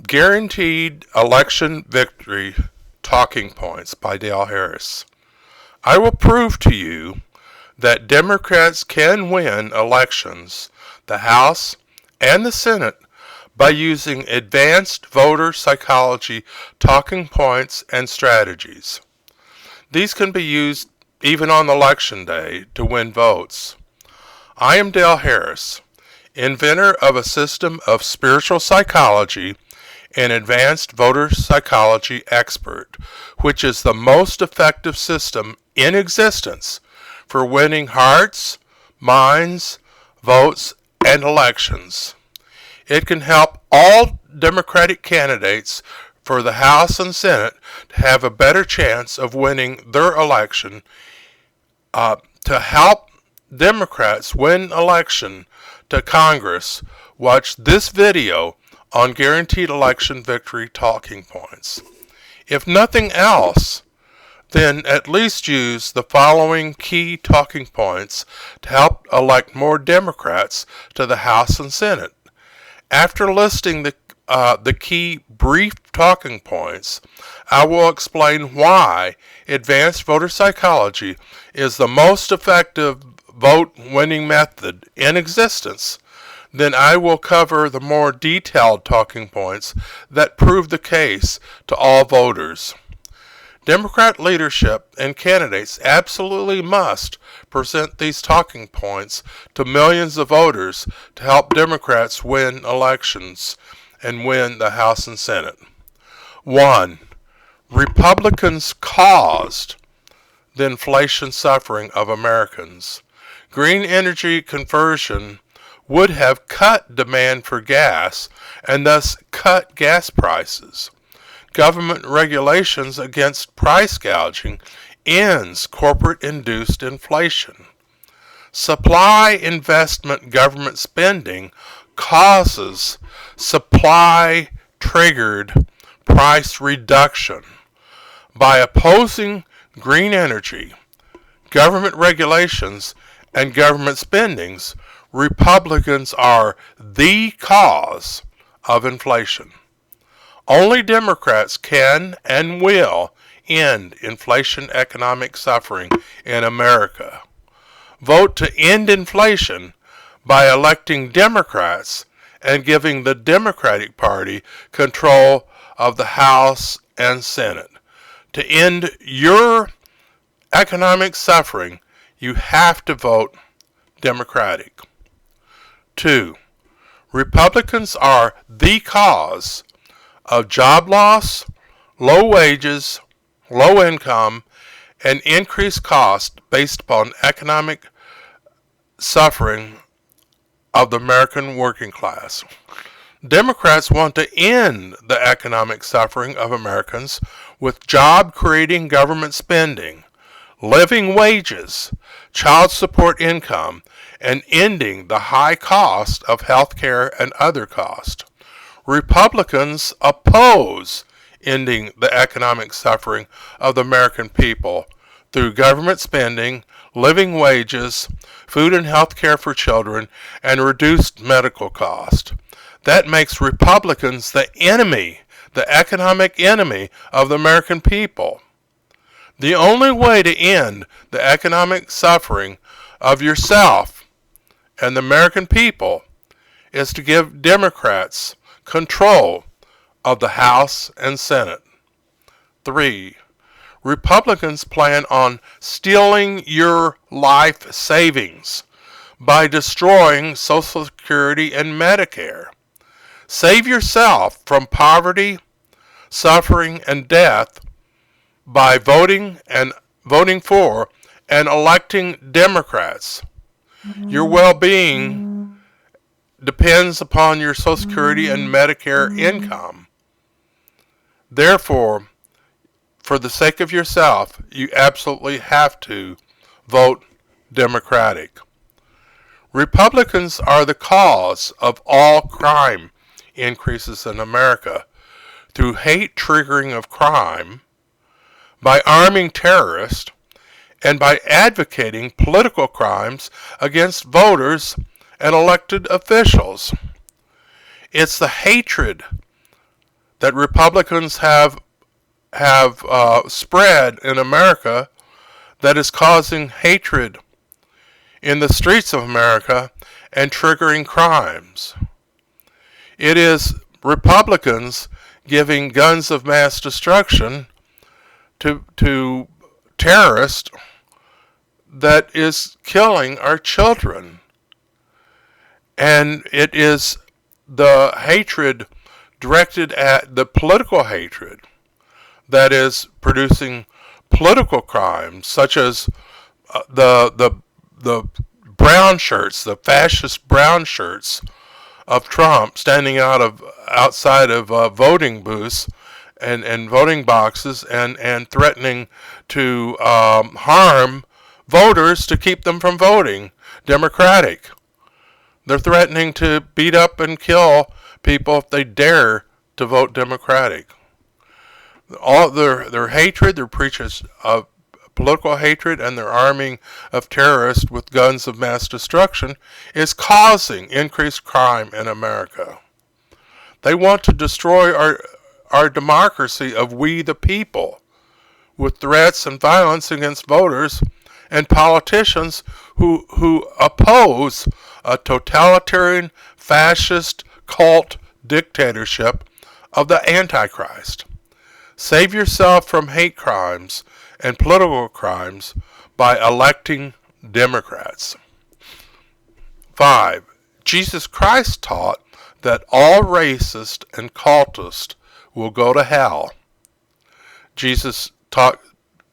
Guaranteed Election Victory Talking Points by Dale Harris. I will prove to you that Democrats can win elections, the House and the Senate, by using advanced voter psychology talking points and strategies. These can be used even on election day to win votes. I am Dale Harris, inventor of a system of spiritual psychology and advanced voter psychology expert, which is the most effective system in existence for winning hearts, minds, votes, and elections. It can help all Democratic candidates for the House and Senate to have a better chance of winning their election. To help Democrats win election to Congress, watch this video on Guaranteed Election Victory Talking Points. If nothing else, then at least use the following key talking points to help elect more Democrats to the House and Senate. After listing the key brief talking points, I will explain why advanced voter psychology is the most effective vote-winning method in existence. Then I will cover the more detailed talking points that prove the case to all voters. Democrat leadership and candidates absolutely must present these talking points to millions of voters to help Democrats win elections and win the House and Senate. 1. Republicans caused the inflation suffering of Americans. Green energy conversion would have cut demand for gas and thus cut gas prices. Government regulations against price gouging ends corporate-induced inflation. Supply investment government spending causes supply-triggered price reduction. By opposing green energy, government regulations, and government spendings, Republicans are the cause of inflation. Only Democrats can and will end inflation economic suffering in America. Vote to end inflation by electing Democrats and giving the Democratic Party control of the House and Senate. To end your economic suffering, you have to vote Democratic. 2. Republicans are the cause of job loss, low wages, low income, and increased cost based upon economic suffering of the American working class. Democrats want to end the economic suffering of Americans with job-creating government spending, living wages, child support income, and ending the high cost of health care and other costs. Republicans oppose ending the economic suffering of the American people through government spending, living wages, food and health care for children, and reduced medical cost. That makes Republicans the enemy, the economic enemy of the American people. The only way to end the economic suffering of yourself and the American people is to give Democrats control of the House and Senate. 3. Republicans plan on stealing your life savings by destroying Social Security and Medicare. Save yourself from poverty, suffering, and death by voting for and electing Democrats. Your well-being depends upon your Social Security and Medicare income. Therefore, for the sake of yourself, you absolutely have to vote Democratic. Republicans are the cause of all crime increases in America through hate triggering of crime, by arming terrorists, and by advocating political crimes against voters and elected officials. It's the hatred that Republicans have spread in America that is causing hatred in the streets of America and triggering crimes. It is Republicans giving guns of mass destruction to terrorists that is killing our children. And it is the hatred directed at the political hatred that is producing political crimes, such as the brown shirts, the fascist brown shirts of Trump standing outside of voting booths and voting boxes and threatening to harm voters to keep them from voting Democratic. They're threatening to beat up and kill people if they dare to vote Democratic. All their hatred, their preachers of political hatred, and their arming of terrorists with guns of mass destruction is causing increased crime in America. They want to destroy our democracy of we the people with threats and violence against voters and politicians who oppose a totalitarian fascist cult dictatorship of the Antichrist. Save yourself from hate crimes and political crimes by electing Democrats. 5. Jesus Christ taught that all racists and cultists will go to hell. Jesus taught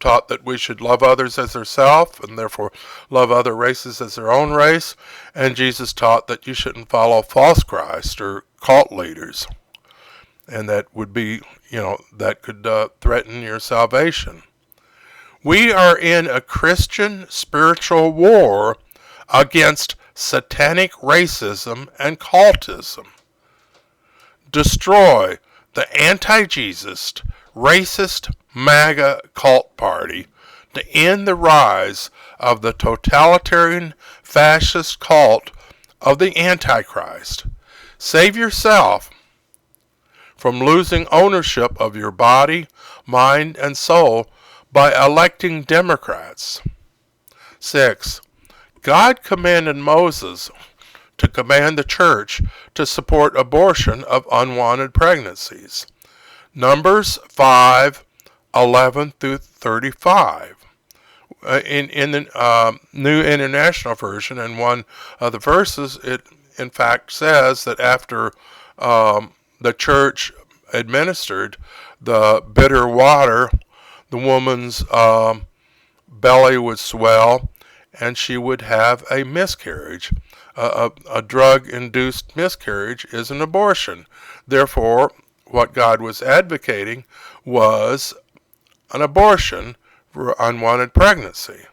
that we should love others as ourselves and therefore love other races as their own race. And Jesus taught that you shouldn't follow false Christ or cult leaders. And that would be, that could threaten your salvation. We are in a Christian spiritual war against satanic racism and cultism. Destroy the anti-Jesus, racist MAGA cult party to end the rise of the totalitarian fascist cult of the Antichrist. Save yourself from losing ownership of your body, mind, and soul by electing Democrats. 6. God commanded Moses to command the church to support abortion of unwanted pregnancies. Numbers 5:11 through 35. In the New International Version, and one of the verses, it in fact says that after the church administered the bitter water, the woman's belly would swell and she would have a miscarriage. A drug-induced miscarriage is an abortion. Therefore, what God was advocating was an abortion for unwanted pregnancy.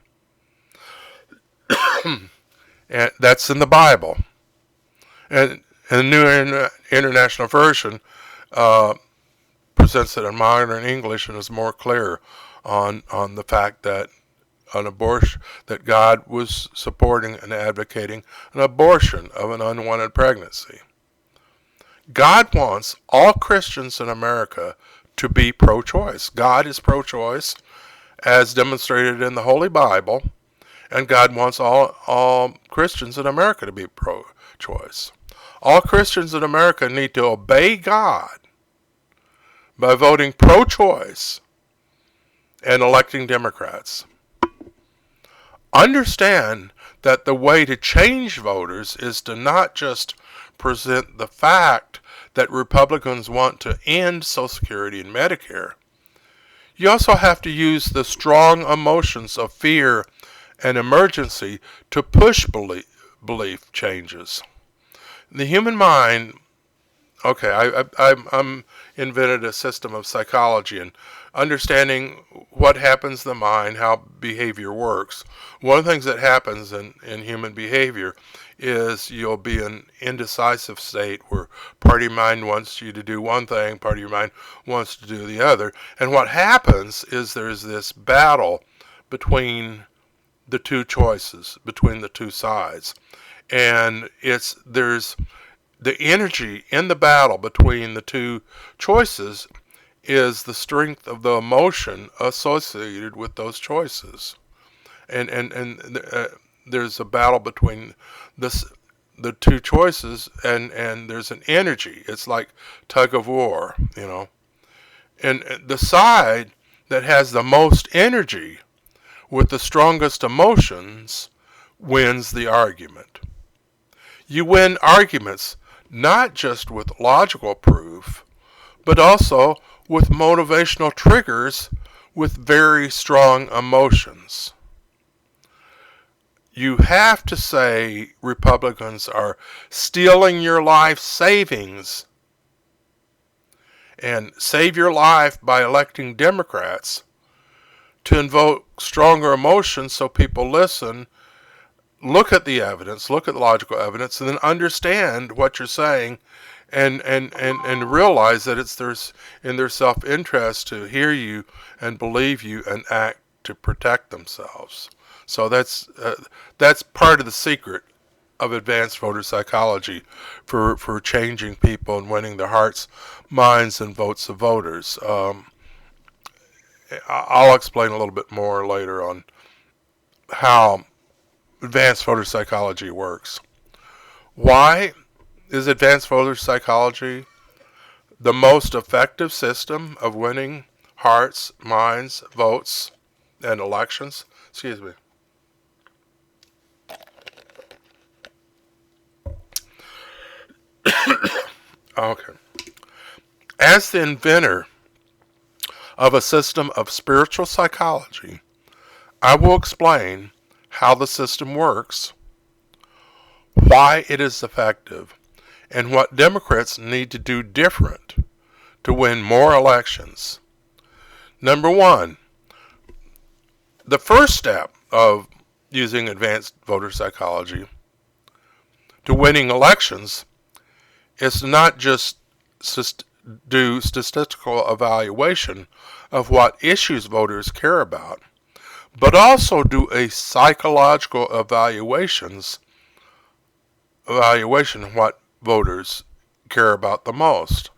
And that's in the Bible. And the New International Version presents it in modern English and is more clear on the fact that an abortion, that God was supporting and advocating an abortion of an unwanted pregnancy. God wants all Christians in America to be pro-choice. God is pro-choice, as demonstrated in the Holy Bible, and God wants all Christians in America to be pro-choice. All Christians in America need to obey God by voting pro-choice and electing Democrats. Understand that the way to change voters is to not just present the fact that Republicans want to end Social Security and Medicare. You also have to use the strong emotions of fear and emergency to push belief changes. The human mind, I'm invented a system of psychology and understanding what happens in the mind, how behavior works. One of the things that happens in human behavior is you'll be in an indecisive state where part of your mind wants you to do one thing, part of your mind wants to do the other. And what happens is there's this battle between the two choices, between the two sides. And there's the energy in the battle between the two choices is the strength of the emotion associated with those choices. And there's a battle between the two choices, and there's an energy. It's like tug of war, And the side that has the most energy with the strongest emotions wins the argument. You win arguments not just with logical proof, but also with motivational triggers with very strong emotions. You have to say Republicans are stealing your life savings and save your life by electing Democrats to invoke stronger emotions so people listen, look at the evidence, look at the logical evidence, and then understand what you're saying and realize that it's in their self-interest to hear you and believe you and act to protect themselves. So that's part of the secret of advanced voter psychology for changing people and winning their hearts, minds, and votes of voters. I'll explain a little bit more later on how advanced voter psychology works. Why is advanced voter psychology the most effective system of winning hearts, minds, votes, and elections? Excuse me. Okay. As the inventor of a system of spiritual psychology, I will explain how the system works, why it is effective, and what Democrats need to do different to win more elections. Number one, the first step of using advanced voter psychology to winning elections is to not just do statistical evaluation of what issues voters care about, but also do a psychological evaluation of what voters care about the most.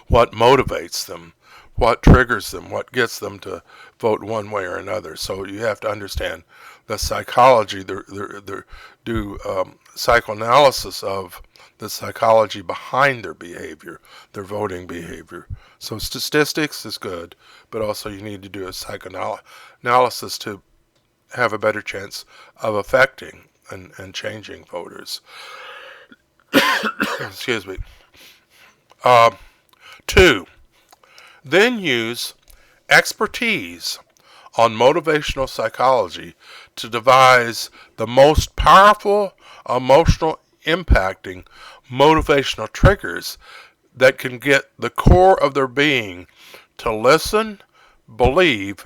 What motivates them, what triggers them, what gets them to vote one way or another. So you have to understand the psychology, do psychoanalysis of the psychology behind their behavior, their voting behavior. So statistics is good, but also you need to do a psychoanalysis to have a better chance of affecting and changing voters. Excuse me. 2. Then use expertise on motivational psychology to devise the most powerful, emotional impacting motivational triggers that can get the core of their being to listen, believe,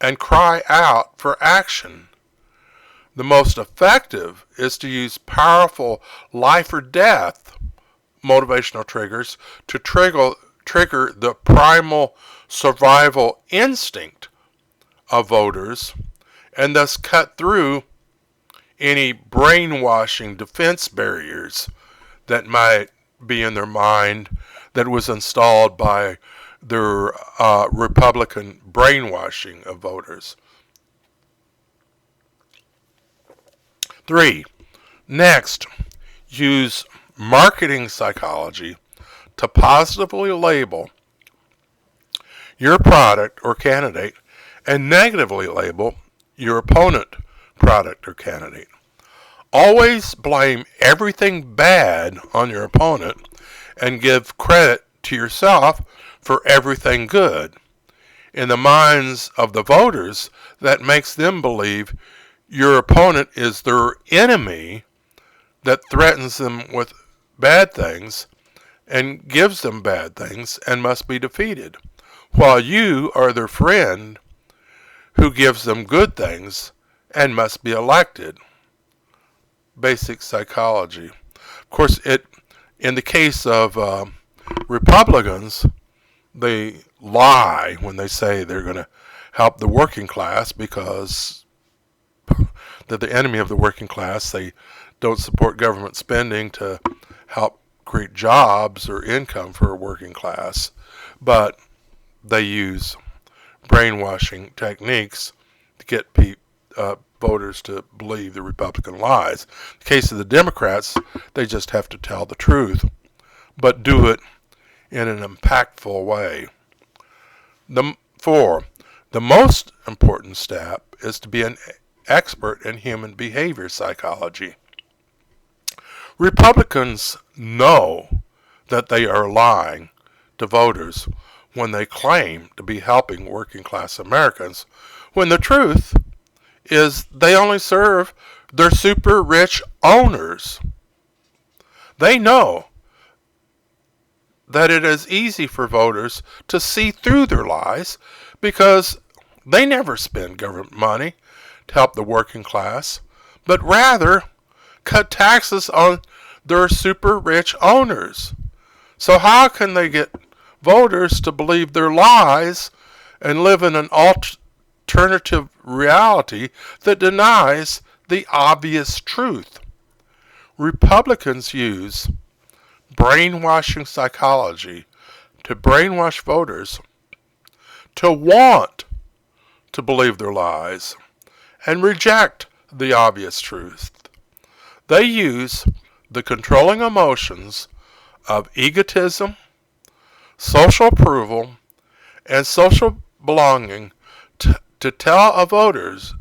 and cry out for action. The most effective is to use powerful life or death motivational triggers to trigger the primal survival instinct of voters and thus cut through any brainwashing defense barriers that might be in their mind that was installed by their Republican brainwashing of voters. 3. Next, use marketing psychology to positively label your product or candidate and negatively label your opponent product or candidate. Always blame everything bad on your opponent and give credit to yourself for everything good. In the minds of the voters, that makes them believe your opponent is their enemy that threatens them with bad things and gives them bad things and must be defeated, while you are their friend who gives them good things and must be elected. Basic psychology. Of course, in the case of Republicans, they lie when they say they're going to help the working class because they're the enemy of the working class. They don't support government spending to help create jobs or income for a working class, but they use brainwashing techniques to get voters to believe the Republican lies. In the case of the Democrats, they just have to tell the truth, but do it in an impactful way. 4. The most important step is to be an expert in human behavior psychology. Republicans know that they are lying to voters when they claim to be helping working class Americans, when the truth is they only serve their super rich owners. They know that it is easy for voters to see through their lies because they never spend government money to help the working class, but rather cut taxes on their super rich owners. So how can they get voters to believe their lies and live in an alternative reality that denies the obvious truth? Republicans use brainwashing psychology to brainwash voters to want to believe their lies and reject the obvious truth. They use the controlling emotions of egotism, social approval, and social belonging to tell voters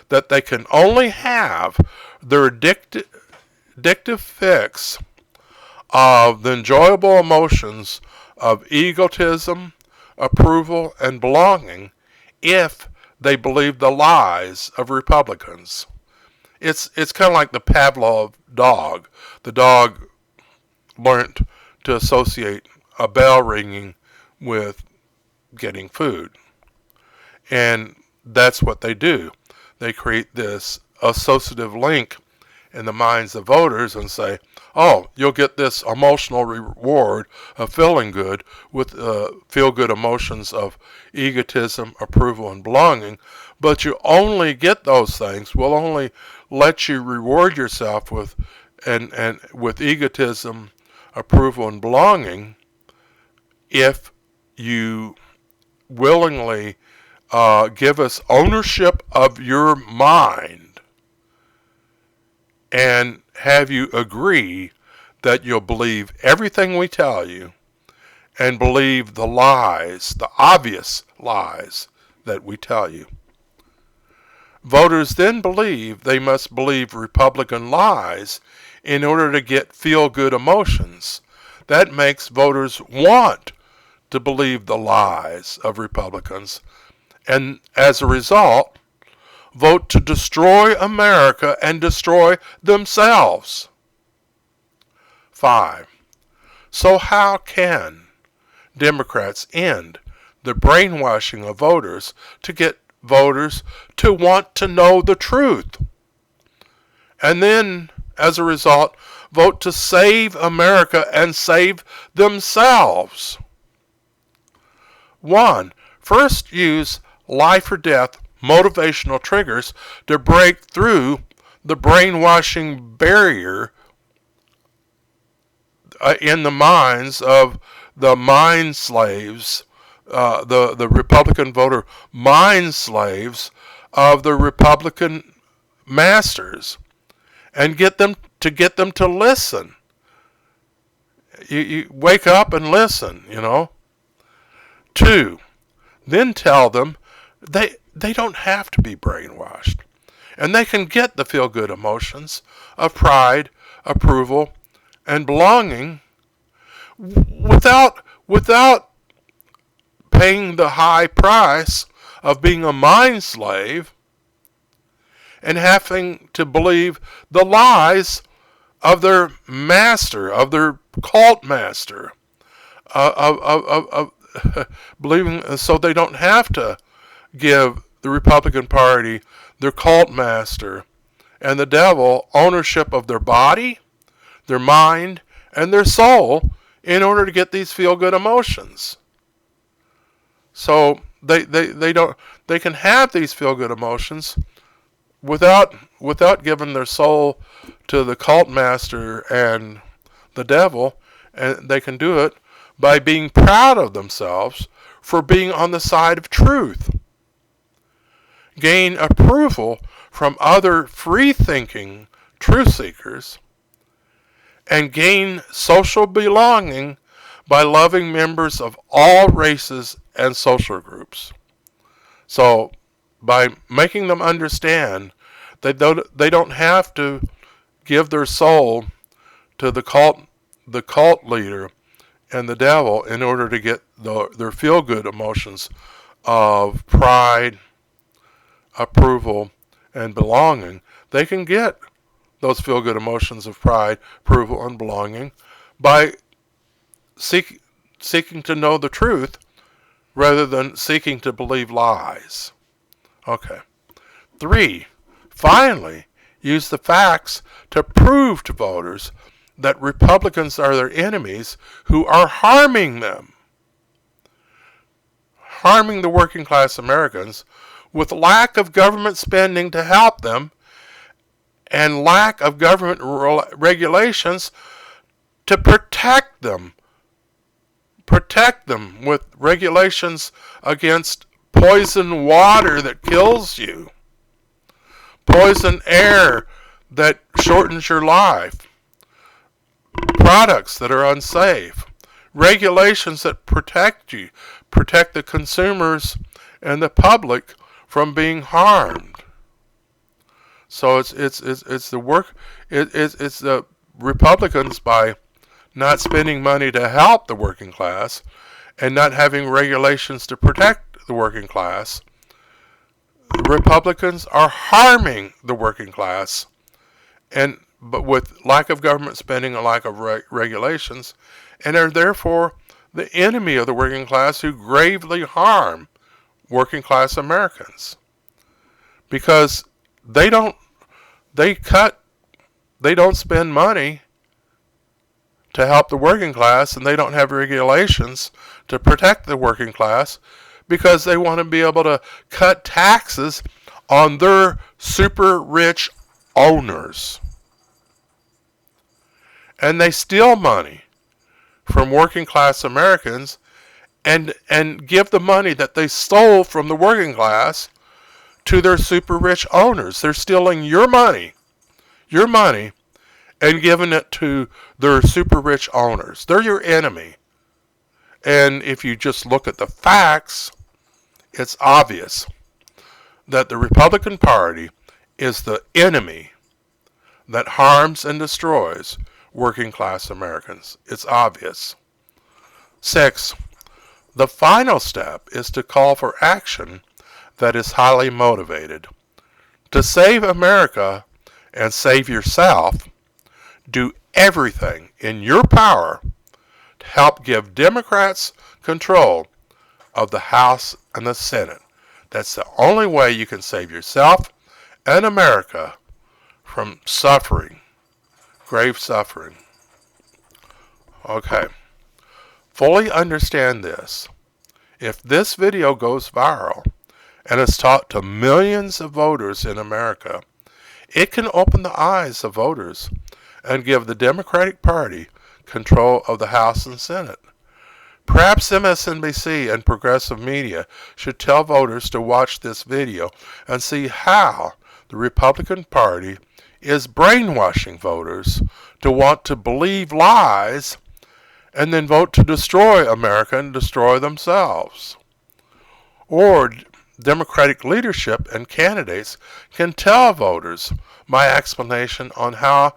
that they can only have their addictive fix of the enjoyable emotions of egotism, approval, and belonging if they believe the lies of Republicans. It's kind of like the Pavlov dog. The dog learned to associate a bell ringing with getting food. And that's what they do. They create this associative link in the minds of voters and say, oh, you'll get this emotional reward of feeling good with feel-good emotions of egotism, approval, and belonging, but you only get those things. We'll only let you reward yourself with and with egotism, approval, and belonging if you willingly give us ownership of your mind and have you agree that you'll believe everything we tell you and believe the lies, the obvious lies that we tell you. Voters then believe they must believe Republican lies in order to get feel-good emotions. That makes voters want to believe the lies of Republicans, and as a result, vote to destroy America and destroy themselves. 5. So how can Democrats end the brainwashing of voters to get voters to want to know the truth? And then, as a result, vote to save America and save themselves. 1. First, use life or death motivational triggers to break through the brainwashing barrier in the minds of the mind slaves, the Republican voter mind slaves of the Republican masters, and get them to listen. You wake up and listen, 2. Then tell them they don't have to be brainwashed, and they can get the feel-good emotions of pride, approval, and belonging without paying the high price of being a mind slave and having to believe the lies of their master, of their cult master, of believing, so they don't have to give the Republican Party, their cult master, and the devil ownership of their body, their mind, and their soul in order to get these feel-good emotions. So they can have these feel-good emotions without giving their soul to the cult master and the devil, and they can do it by being proud of themselves for being on the side of truth, gain approval from other free-thinking truth seekers, and gain social belonging by loving members of all races and social groups. So, by making them understand that they don't have to give their soul to the cult leader and the devil in order to get their feel-good emotions of pride, approval, and belonging. They can get those feel-good emotions of pride, approval, and belonging by seeking to know the truth rather than seeking to believe lies. Okay. 3. Finally, use the facts to prove to voters that Republicans are their enemies who are harming them, harming the working class Americans with lack of government spending to help them and lack of government regulations to protect them. Protect them with regulations against poison water that kills you, poison air that shortens your life, products that are unsafe, regulations that protect you, protect the consumers and the public from being harmed. So it's the Republicans, by not spending money to help the working class and not having regulations to protect the working class. The Republicans are harming the working class, but with lack of government spending and lack of regulations, and are therefore the enemy of the working class who gravely harm working class Americans, because they don't spend money to help the working class, and they don't have regulations to protect the working class because they want to be able to cut taxes on their super rich owners. And they steal money from working class Americans and give the money that they stole from the working class to their super rich owners. They're stealing your money, and giving it to their super rich owners. They're your enemy. And if you just look at the facts, it's obvious that the Republican Party is the enemy that harms and destroys working class Americans. It's obvious. 6. The final step is to call for action that is highly motivated. To save America and save yourself, do everything in your power to help give Democrats control of the House and the Senate. That's the only way you can save yourself and America from suffering, grave suffering. Okay. Fully understand this. If this video goes viral and is taught to millions of voters in America, it can open the eyes of voters and give the Democratic Party control of the House and Senate. Perhaps MSNBC and progressive media should tell voters to watch this video and see how the Republican Party is brainwashing voters to want to believe lies and then vote to destroy America and destroy themselves. Or Democratic leadership and candidates can tell voters my explanation on how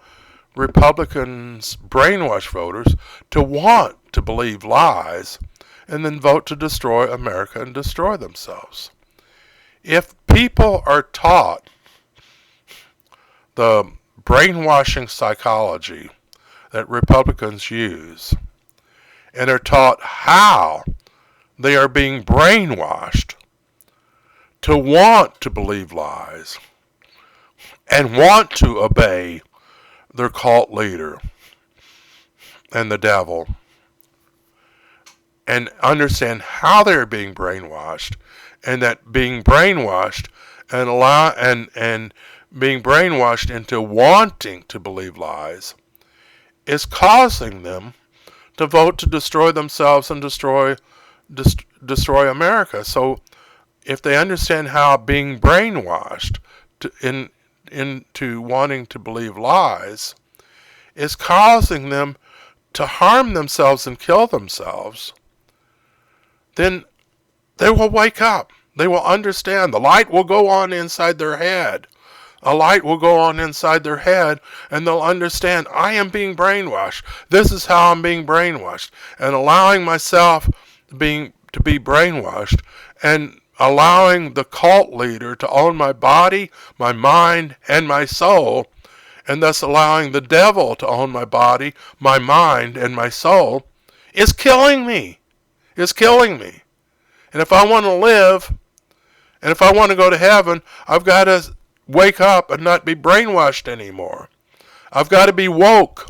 Republicans brainwash voters to want to believe lies and then vote to destroy America and destroy themselves. If people are taught the brainwashing psychology that Republicans use and are taught how they are being brainwashed to want to believe lies and want to obey their cult leader and the devil, and understand how they're being brainwashed, and that being brainwashed and being brainwashed into wanting to believe lies, is causing them to vote to destroy themselves and destroy America. So if they understand how being brainwashed into wanting to believe lies is causing them to harm themselves and kill themselves, then they will wake up. They will understand. The light will go on inside their head. A light will go on inside their head, and they'll understand, I am being brainwashed. This is how I'm being brainwashed. And allowing myself to be brainwashed, and allowing the cult leader to own my body, my mind, and my soul, and thus allowing the devil to own my body, my mind, and my soul, is killing me. Is killing me. And if I want to live, and if I want to go to heaven, I've got to wake up and not be brainwashed anymore. I've got to be woke.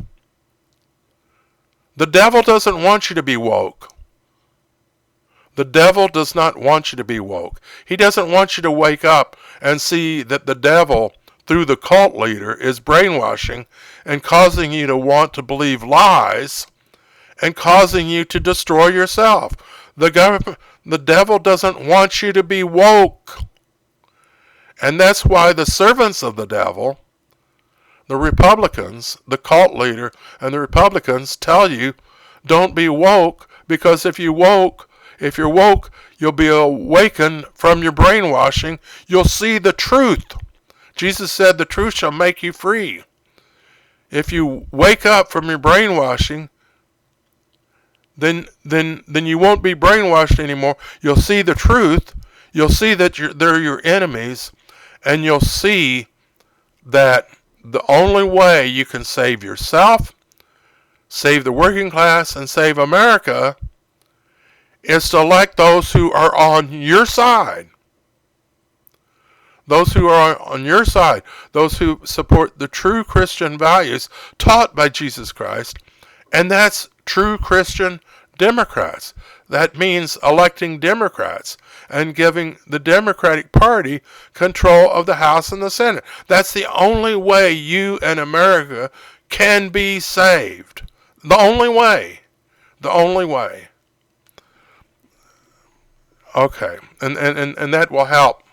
The devil doesn't want you to be woke. The devil does not want you to be woke. He doesn't want you to wake up and see that the devil, through the cult leader, is brainwashing and causing you to want to believe lies and causing you to destroy yourself. The devil doesn't want you to be woke. And that's why the servants of the devil, the Republicans, the cult leader, and the Republicans tell you, don't be woke, because if you're woke, you'll be awakened from your brainwashing. You'll see the truth. Jesus said the truth shall make you free. If you wake up from your brainwashing, then you won't be brainwashed anymore. You'll see the truth. You'll see that they're your enemies, and you'll see that the only way you can save yourself, save the working class, and save America is to elect those who are on your side. Those who are on your side, those who support the true Christian values taught by Jesus Christ, and that's true Christian Democrats. That means electing Democrats and giving the Democratic Party control of the House and the Senate. That's the only way you and America can be saved. The only way. The only way. Okay, and that will help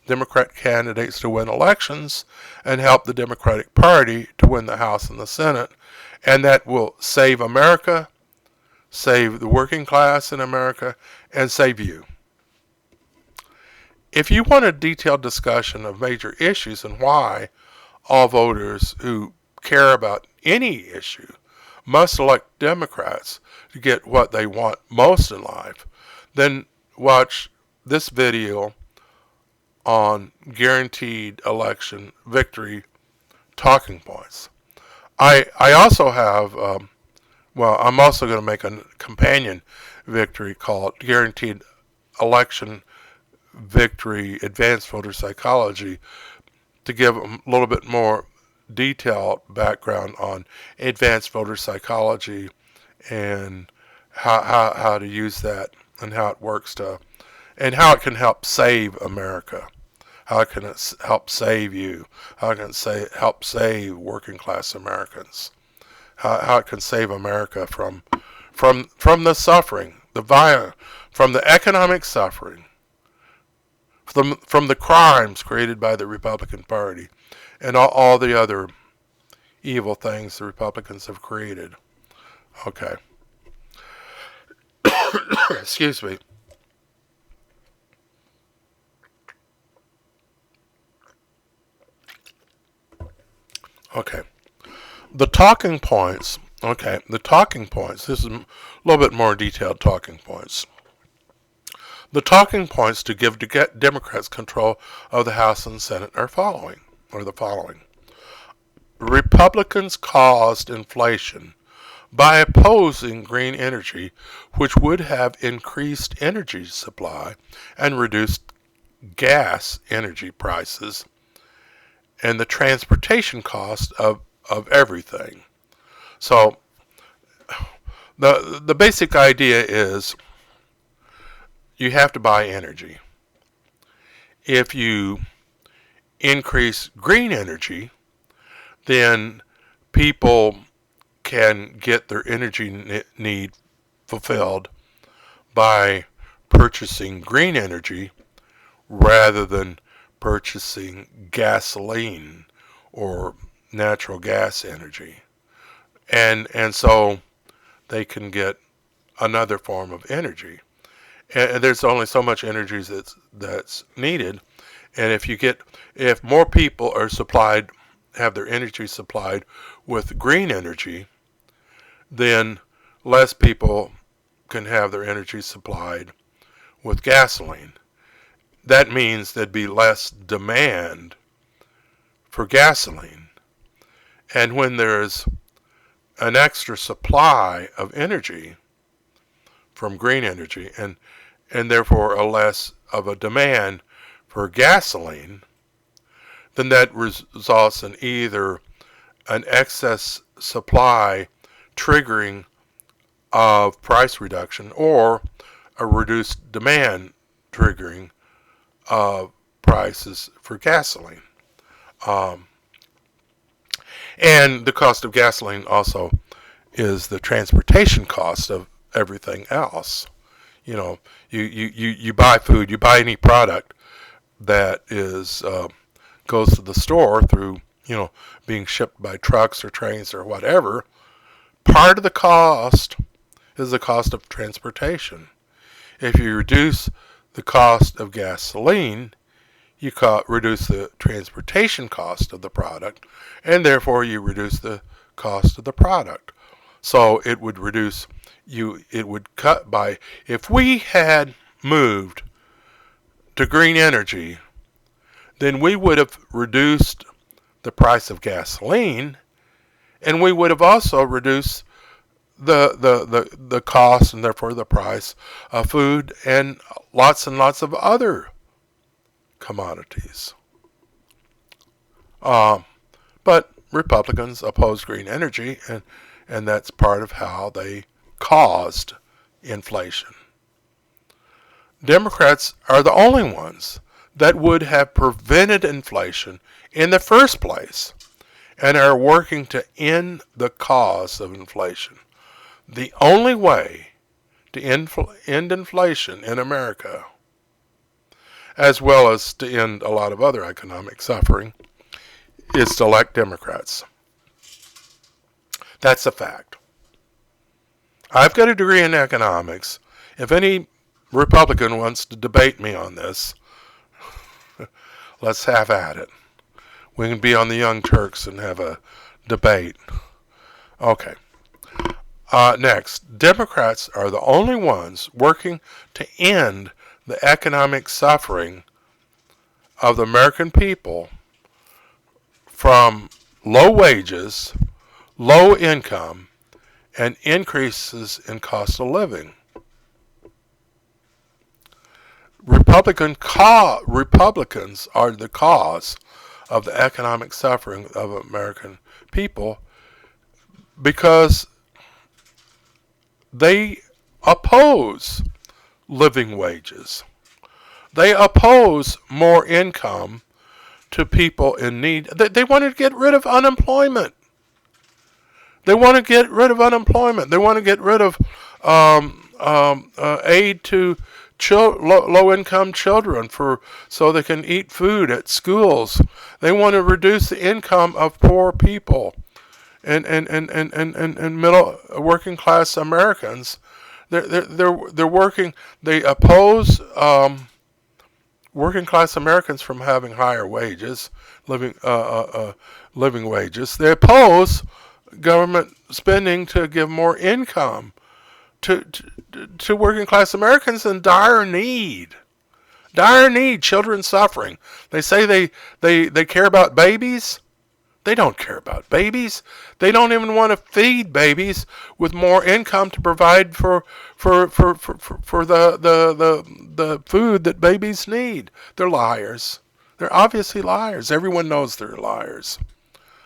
Democrat candidates to win elections and help the Democratic Party to win the House and the Senate, and that will save America, save the working class in America, and save you. If you want a detailed discussion of major issues and why all voters who care about any issue must elect Democrats to get what they want most in life, then watch this video on guaranteed election victory talking points. I also have, I'm also going to make a companion victory called Guaranteed Election Victory Advanced Voter Psychology to give a little bit more detailed background on advanced voter psychology and how to use that and how it works and how it can help save America, how it can help save you, how it can help save working class Americans, how it can save America from the suffering, the violence, from the economic suffering, from the crimes created by the Republican Party and all the other evil things the Republicans have created. Okay. Excuse me. Okay. The talking points. Okay, the talking points. This is a little bit more detailed talking points. The talking points to give Democrats control of the House and Senate are the following. Republicans caused inflation by opposing green energy, which would have increased energy supply and reduced gas energy prices and the transportation cost of everything. So the basic idea is you have to buy energy. If you increase green energy, then people can get their energy need fulfilled by purchasing green energy rather than purchasing gasoline or natural gas energy. And so they can get another form of energy. And there's only so much energy that's needed. And if more people are supplied, have their energy supplied with green energy, then less people can have their energy supplied with gasoline. That means there'd be less demand for gasoline. And when there's an extra supply of energy from green energy and therefore a less of a demand for gasoline, then that results in either an excess supply triggering of price reduction or a reduced demand triggering of prices for gasoline. Um, and the cost of gasoline also is the transportation cost of everything else. You buy food, you buy any product that is goes to the store through being shipped by trucks or trains or whatever. Part of the cost is the cost of transportation. If you reduce the cost of gasoline, you reduce the transportation cost of the product, and therefore you reduce the cost of the product. So it would reduce it would cut by, if we had moved to green energy, then we would have reduced the price of gasoline, and we would have also reduced the cost and therefore the price of food and lots of other commodities. But Republicans oppose green energy, and that's part of how they caused inflation. Democrats are the only ones that would have prevented inflation in the first place and are working to end the cause of inflation. The only way to end inflation in America, as well as to end a lot of other economic suffering, is to elect Democrats. That's a fact. I've got a degree in economics. If any Republican wants to debate me on this, let's have at it. We can be on the Young Turks and have a debate. Okay. Next, Democrats are the only ones working to end the economic suffering of the American people from low wages, low income, and increases in cost of living. Republicans are the cause of the economic suffering of American people because they oppose living wages. They oppose more income to people in need. They want to get rid of unemployment. They want to get rid of unemployment. They want to get rid of aid to low-income children so they can eat food at schools. They want to reduce the income of poor people and middle working class Americans. They're working. They oppose working class Americans from having higher wages, living wages. They oppose government spending to give more income to working class Americans in dire need. Dire need, children suffering. They say they care about babies. They don't care about babies. They don't even want to feed babies with more income to provide for the food that babies need. They're liars. They're obviously liars. Everyone knows they're liars.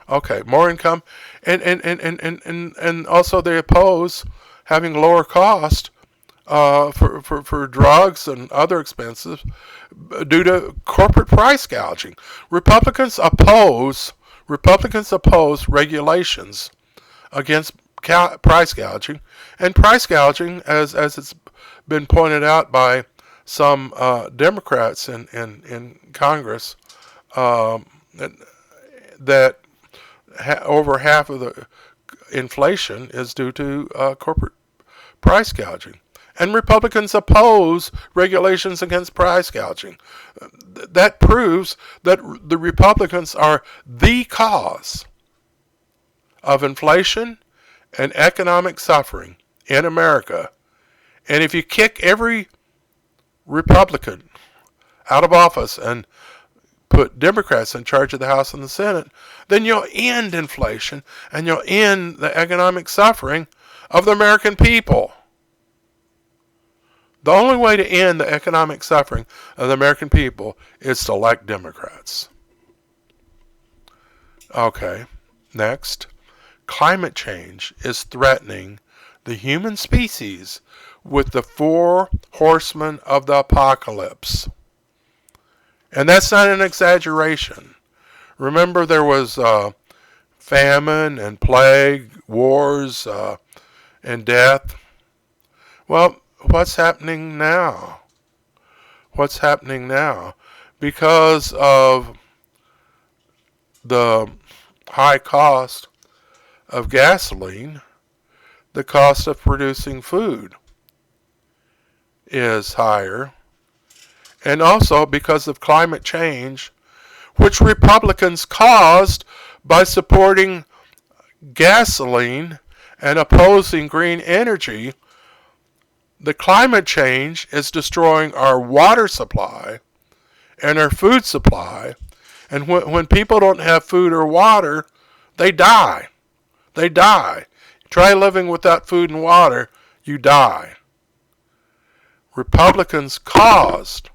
Okay, more income, and also they oppose having lower cost for drugs and other expenses due to corporate price gouging. Republicans oppose regulations against price gouging, and price gouging, as it's been pointed out by some Democrats in Congress, that over half of the inflation is due to corporate price gouging. And Republicans oppose regulations against price gouging. That proves that the Republicans are the cause of inflation and economic suffering in America. And if you kick every Republican out of office and put Democrats in charge of the House and the Senate, then you'll end inflation and you'll end the economic suffering of the American people. The only way to end the economic suffering of the American people is to elect Democrats. Okay, next. Climate change is threatening the human species with the 4 horsemen of the apocalypse. And that's not an exaggeration. Remember, there was famine and plague, wars, and death. Well, what's happening now? What's happening now? Because of the high cost of gasoline, the cost of producing food is higher. And also because of climate change, which Republicans caused by supporting gasoline and opposing green energy, the climate change is destroying our water supply and our food supply. And when people don't have food or water, they die. They die. Try living without food and water, you die. Republicans caused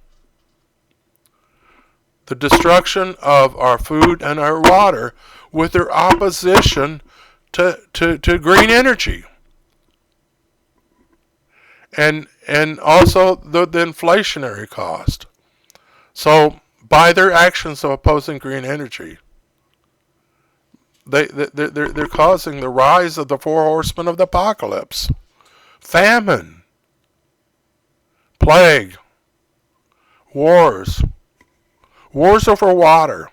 the destruction of our food and our water with their opposition to green energy. And also the inflationary cost. So by their actions of opposing green energy, they're causing the rise of the 4 horsemen of the apocalypse. Famine, plague, wars over water.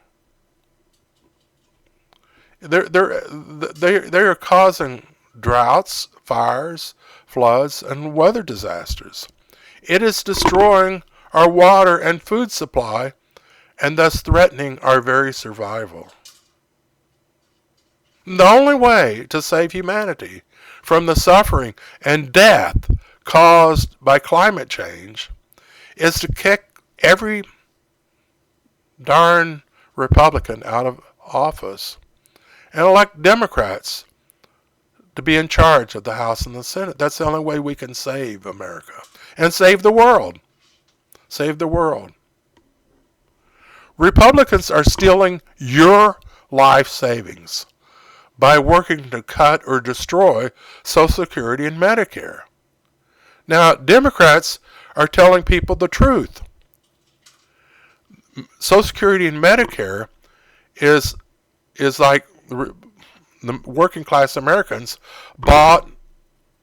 They're causing droughts, fires, floods, and weather disasters. It is destroying our water and food supply and thus threatening our very survival. The only way to save humanity from the suffering and death caused by climate change is to kick every darn Republican out of office and elect Democrats to be in charge of the House and the Senate. That's the only way we can save America and save the world. Save the world. Republicans are stealing your life savings by working to cut or destroy Social Security and Medicare. Now, Democrats are telling people the truth. Social Security and Medicare is like the working class Americans bought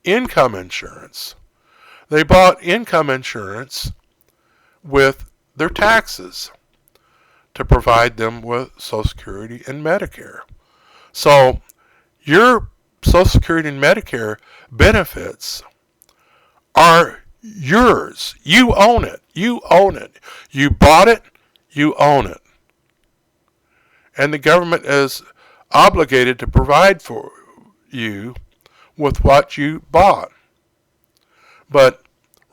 income insurance. They bought income insurance with their taxes to provide them with Social Security and Medicare. So your Social Security and Medicare benefits are yours. You own it. You own it. You bought it. You own it. And the government is obligated to provide for you with what you bought. But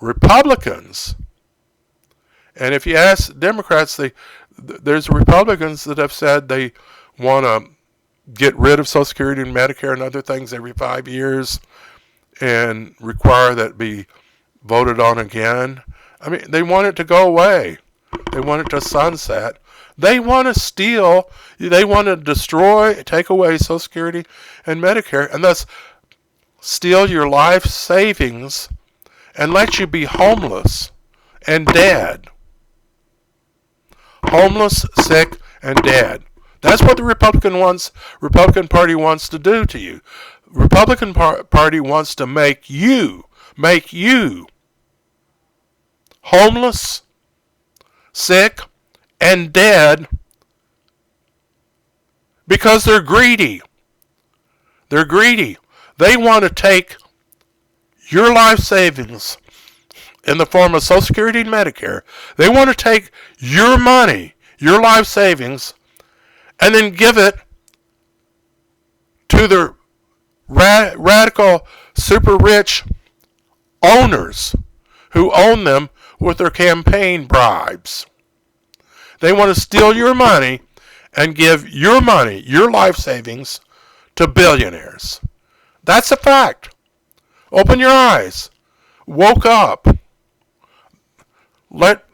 Republicans, and if you ask Democrats, there's Republicans that have said they want to get rid of Social Security and Medicare and other things every 5 years and require that it be voted on again. I mean, they want it to go away. They want it to sunset. They want to steal, they want to destroy, take away Social Security and Medicare, and thus steal your life savings and let you be homeless and dead. Homeless, sick, and dead. That's what the Republican Party wants to do to you. Republican Party wants to make you homeless, sick, and dead because they're greedy. They're greedy. They want to take your life savings in the form of Social Security and Medicare. They want to take your money, your life savings, and then give it to the radical, super rich owners who own them with their campaign bribes. They want to steal your money and give your money, your life savings, to billionaires. That's a fact. Open your eyes. Woke up. Let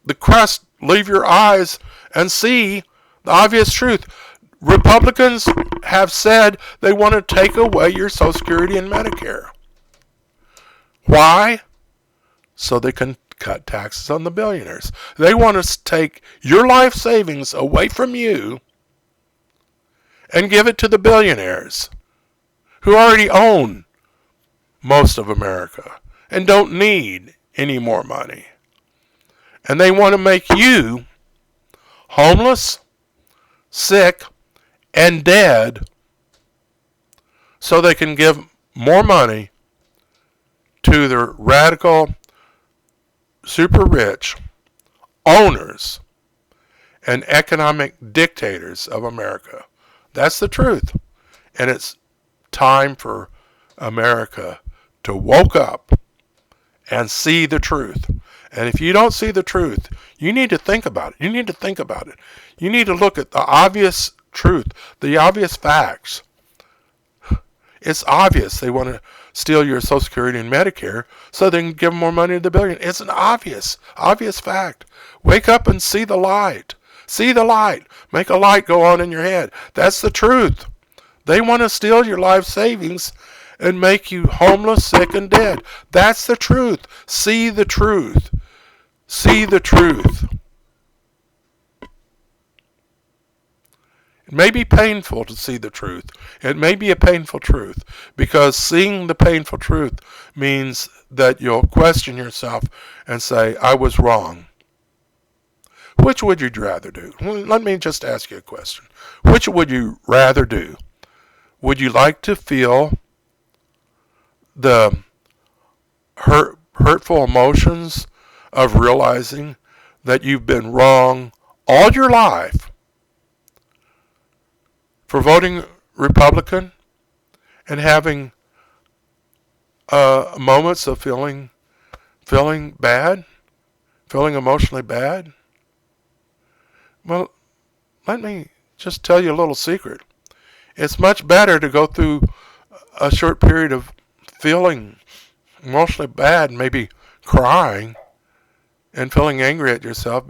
the crust leave your eyes and see the obvious truth. Republicans have said they want to take away your Social Security and Medicare. Why? So they can cut taxes on the billionaires. They want to take your life savings away from you and give it to the billionaires who already own most of America and don't need any more money. And they want to make you homeless, sick, and dead so they can give more money to the radical, super rich owners and economic dictators of America. That's the truth. And it's time for America to woke up and see the truth. And if you don't see the truth, you need to think about it. You need to think about it. You need to look at the obvious truth, the obvious facts. It's obvious they want to steal your Social Security and Medicare so they can give more money to the billion. It's an obvious fact. Wake up and see the light. See the light. Make a light go on in your head. That's the truth. They want to steal your life savings and make you homeless, sick, and dead. That's the truth. See the truth. See the truth. It may be painful to see the truth. It may be a painful truth because seeing the painful truth means that you'll question yourself and say, I was wrong. Which would you rather do? Let me just ask you a question. Which would you rather do? Would you like to feel the hurtful emotions of realizing that you've been wrong all your life for voting Republican and having moments of feeling bad, feeling emotionally bad? Well, let me just tell you a little secret. It's much better to go through a short period of feeling emotionally bad, maybe crying, and feeling angry at yourself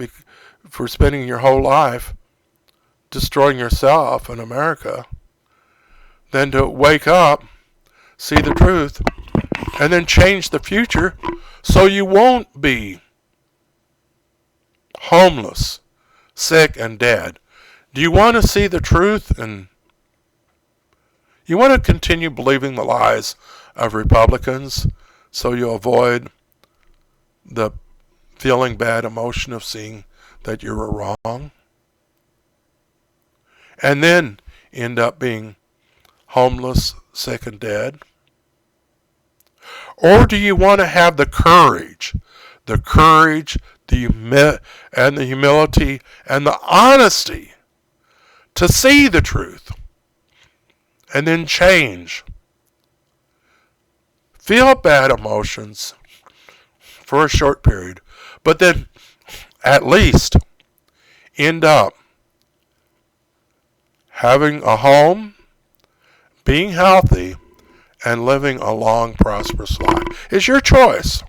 for spending your whole life destroying yourself and America, than to wake up, see the truth, and then change the future so you won't be homeless, sick, and dead. Do you want to see the truth? And you want to continue believing the lies of Republicans so you'll avoid the feeling bad emotion of seeing that you were wrong? And then end up being homeless, sick, and dead? Or do you want to have the courage, and the humility, and the honesty to see the truth and then change? Feel bad emotions for a short period, but then at least end up having a home, being healthy, and living a long, prosperous life. It's your choice.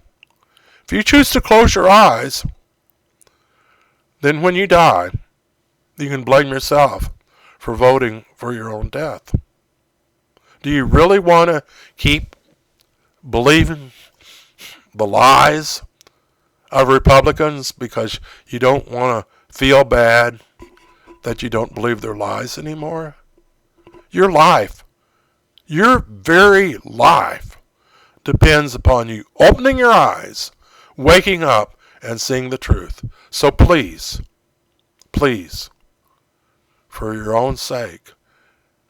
If you choose to close your eyes, then when you die, you can blame yourself for voting for your own death. Do you really want to keep believing the lies of Republicans because you don't want to feel bad that you don't believe their lies anymore? Your life, your very life, depends upon you opening your eyes, waking up, and seeing the truth. So please, please, for your own sake,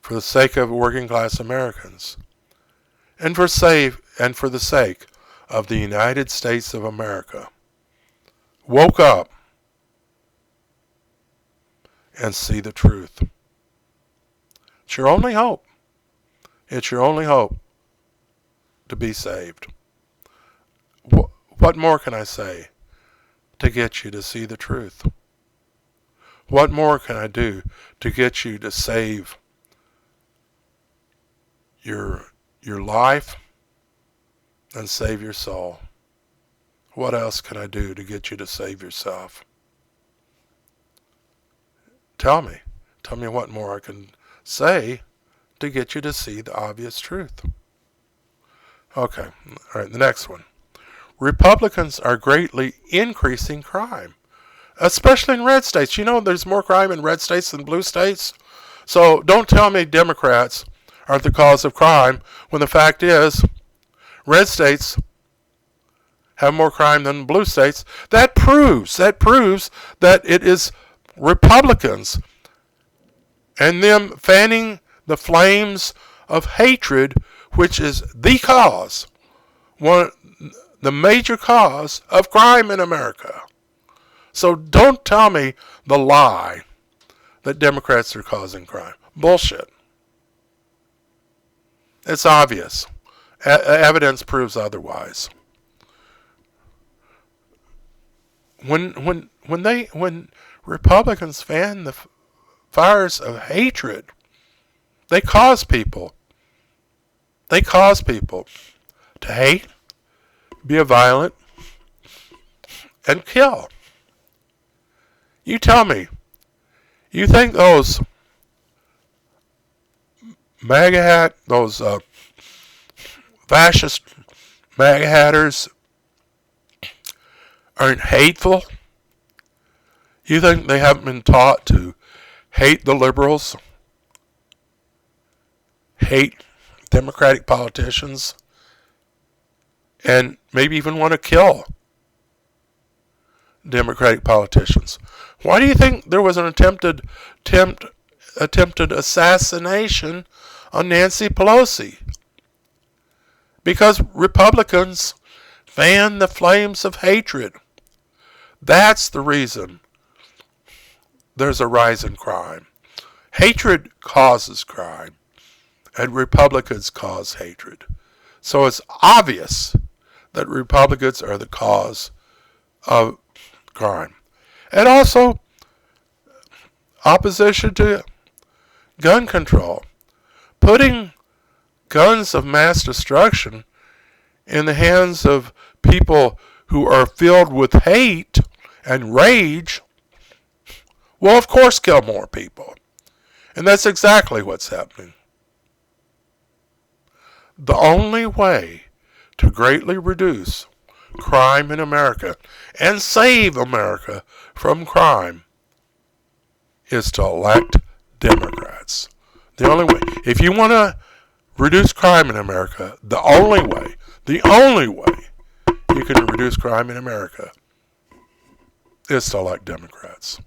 for the sake of working class Americans, and for the sake of the United States of America, woke up and see the truth. It's your only hope. It's your only hope to be saved. What more can I say to get you to see the truth? What more can I do to get you to save your life and save your soul? What else can I do to get you to save yourself? Tell me what more I can say to get you to see the obvious truth. Okay, all right, the next one. Republicans are greatly increasing crime, especially in red states. You know there's more crime in red states than blue states? So don't tell me Democrats aren't the cause of crime when the fact is red states have more crime than blue states. That proves that it is Republicans and them fanning the flames of hatred, which is the cause, the major cause of crime in America. So don't tell me the lie that Democrats are causing crime. Bullshit. It's obvious. Evidence proves otherwise. When Republicans fan the fires of hatred, they cause people to hate, be violent, and kill. You tell me, you think those fascist MAGA hatters aren't hateful? You think they haven't been taught to hate the liberals, hate Democratic politicians, and maybe even want to kill Democratic politicians? Why do you think there was an attempted assassination on Nancy Pelosi? Because Republicans fan the flames of hatred. That's the reason there's a rise in crime. Hatred causes crime, and Republicans cause hatred. So it's obvious that Republicans are the cause of crime. And also, opposition to gun control. Putting guns of mass destruction in the hands of people who are filled with hate and rage will, of course, kill more people. And that's exactly what's happening. The only way to greatly reduce crime in America and save America from crime is to elect Democrats. The only way. If you want to reduce crime in America, the only way you can reduce crime in America is to elect Democrats.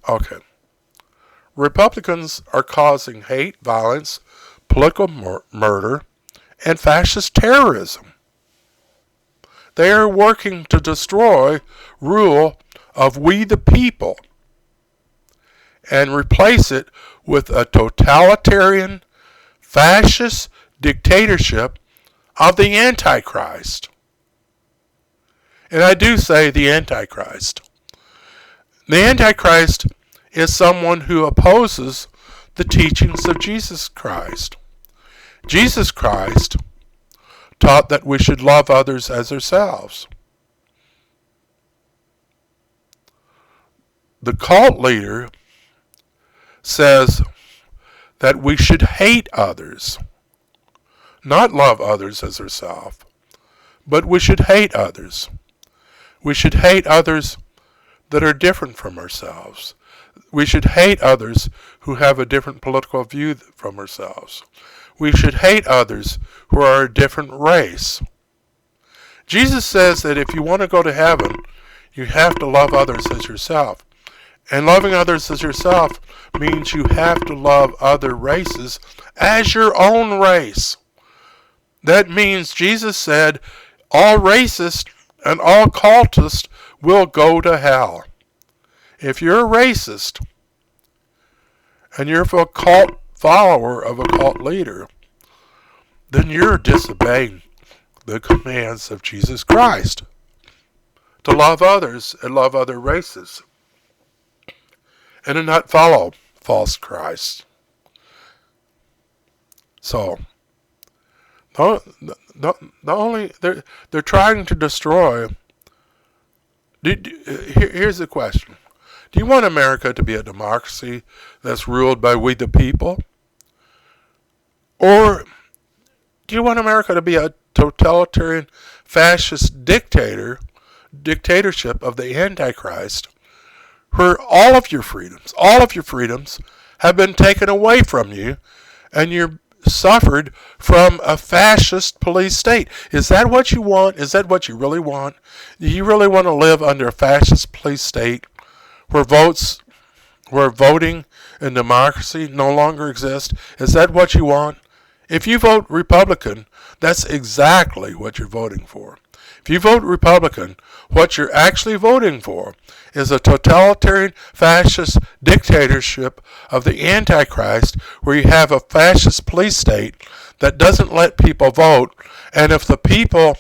Okay. Republicans are causing hate, violence, political murder, and fascist terrorism. They are working to destroy rule of we the people and replace it with a totalitarian, fascist dictatorship of the Antichrist. And I do say the Antichrist. The Antichrist is someone who opposes the teachings of Jesus Christ. Jesus Christ taught that we should love others as ourselves. The cult leader says that we should hate others, not love others as ourselves, But we should hate others. We should hate others that are different from ourselves. We should hate others who have a different political view from ourselves. We should hate others who are a different race. Jesus says that if you want to go to heaven, you have to love others as yourself. And loving others as yourself means you have to love other races as your own race. That means Jesus said all racists and all cultists will go to hell. If you're a racist and you're a cult follower of a cult leader, then you're disobeying the commands of Jesus Christ to love others and love other races and to not follow false Christ. So, they're trying to destroy. Here's the question. Do you want America to be a democracy that's ruled by we the people? Or do you want America to be a totalitarian fascist dictatorship of the Antichrist, where all of your freedoms have been taken away from you and you're suffered from a fascist police state? Is that what you want? Is that what you really want? Do you really want to live under a fascist police state where voting and democracy no longer exist? Is that what you want? If you vote Republican, that's exactly what you're voting for. If you vote Republican, what you're actually voting for is a totalitarian fascist dictatorship of the Antichrist, where you have a fascist police state that doesn't let people vote. And if the people,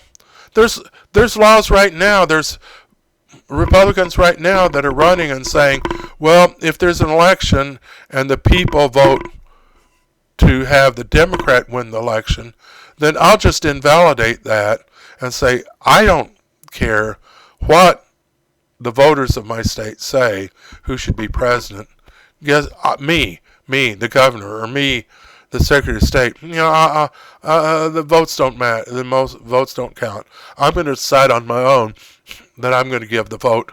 there's laws right now, there's Republicans right now that are running and saying, well, if there's an election and the people vote to have the Democrat win the election, then I'll just invalidate that and say, I don't care what the voters of my state say who should be president. Yes, me, the governor, or me, the Secretary of State. The votes don't matter. The most votes don't count. I'm going to decide on my own that I'm going to give the vote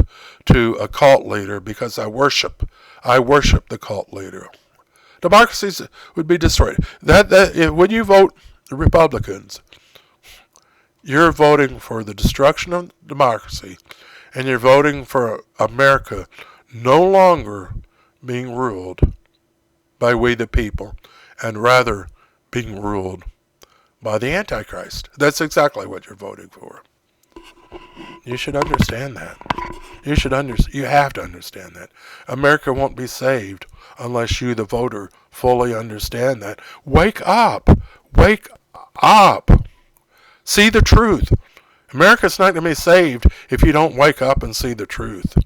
to a cult leader because I worship the cult leader. Democracies would be destroyed. When you vote Republicans, you're voting for the destruction of democracy, and you're voting for America no longer being ruled by we the people, and rather being ruled by the Antichrist. That's exactly what you're voting for. You should understand that. You have to understand that. America won't be saved unless you, the voter, fully understand that. Wake up. Wake up. See the truth. America's not going to be saved if you don't wake up and see the truth.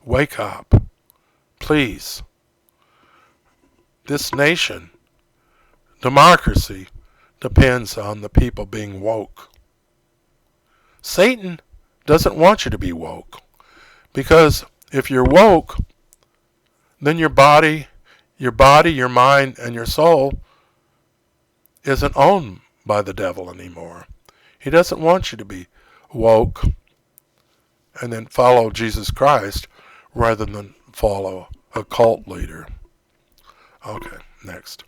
Wake up. Please. This nation, democracy, depends on the people being woke. Satan doesn't want you to be woke. Because if you're woke, then your body, your mind, and your soul isn't owned by the devil anymore. He doesn't want you to be woke and then follow Jesus Christ rather than follow a cult leader. Okay, next.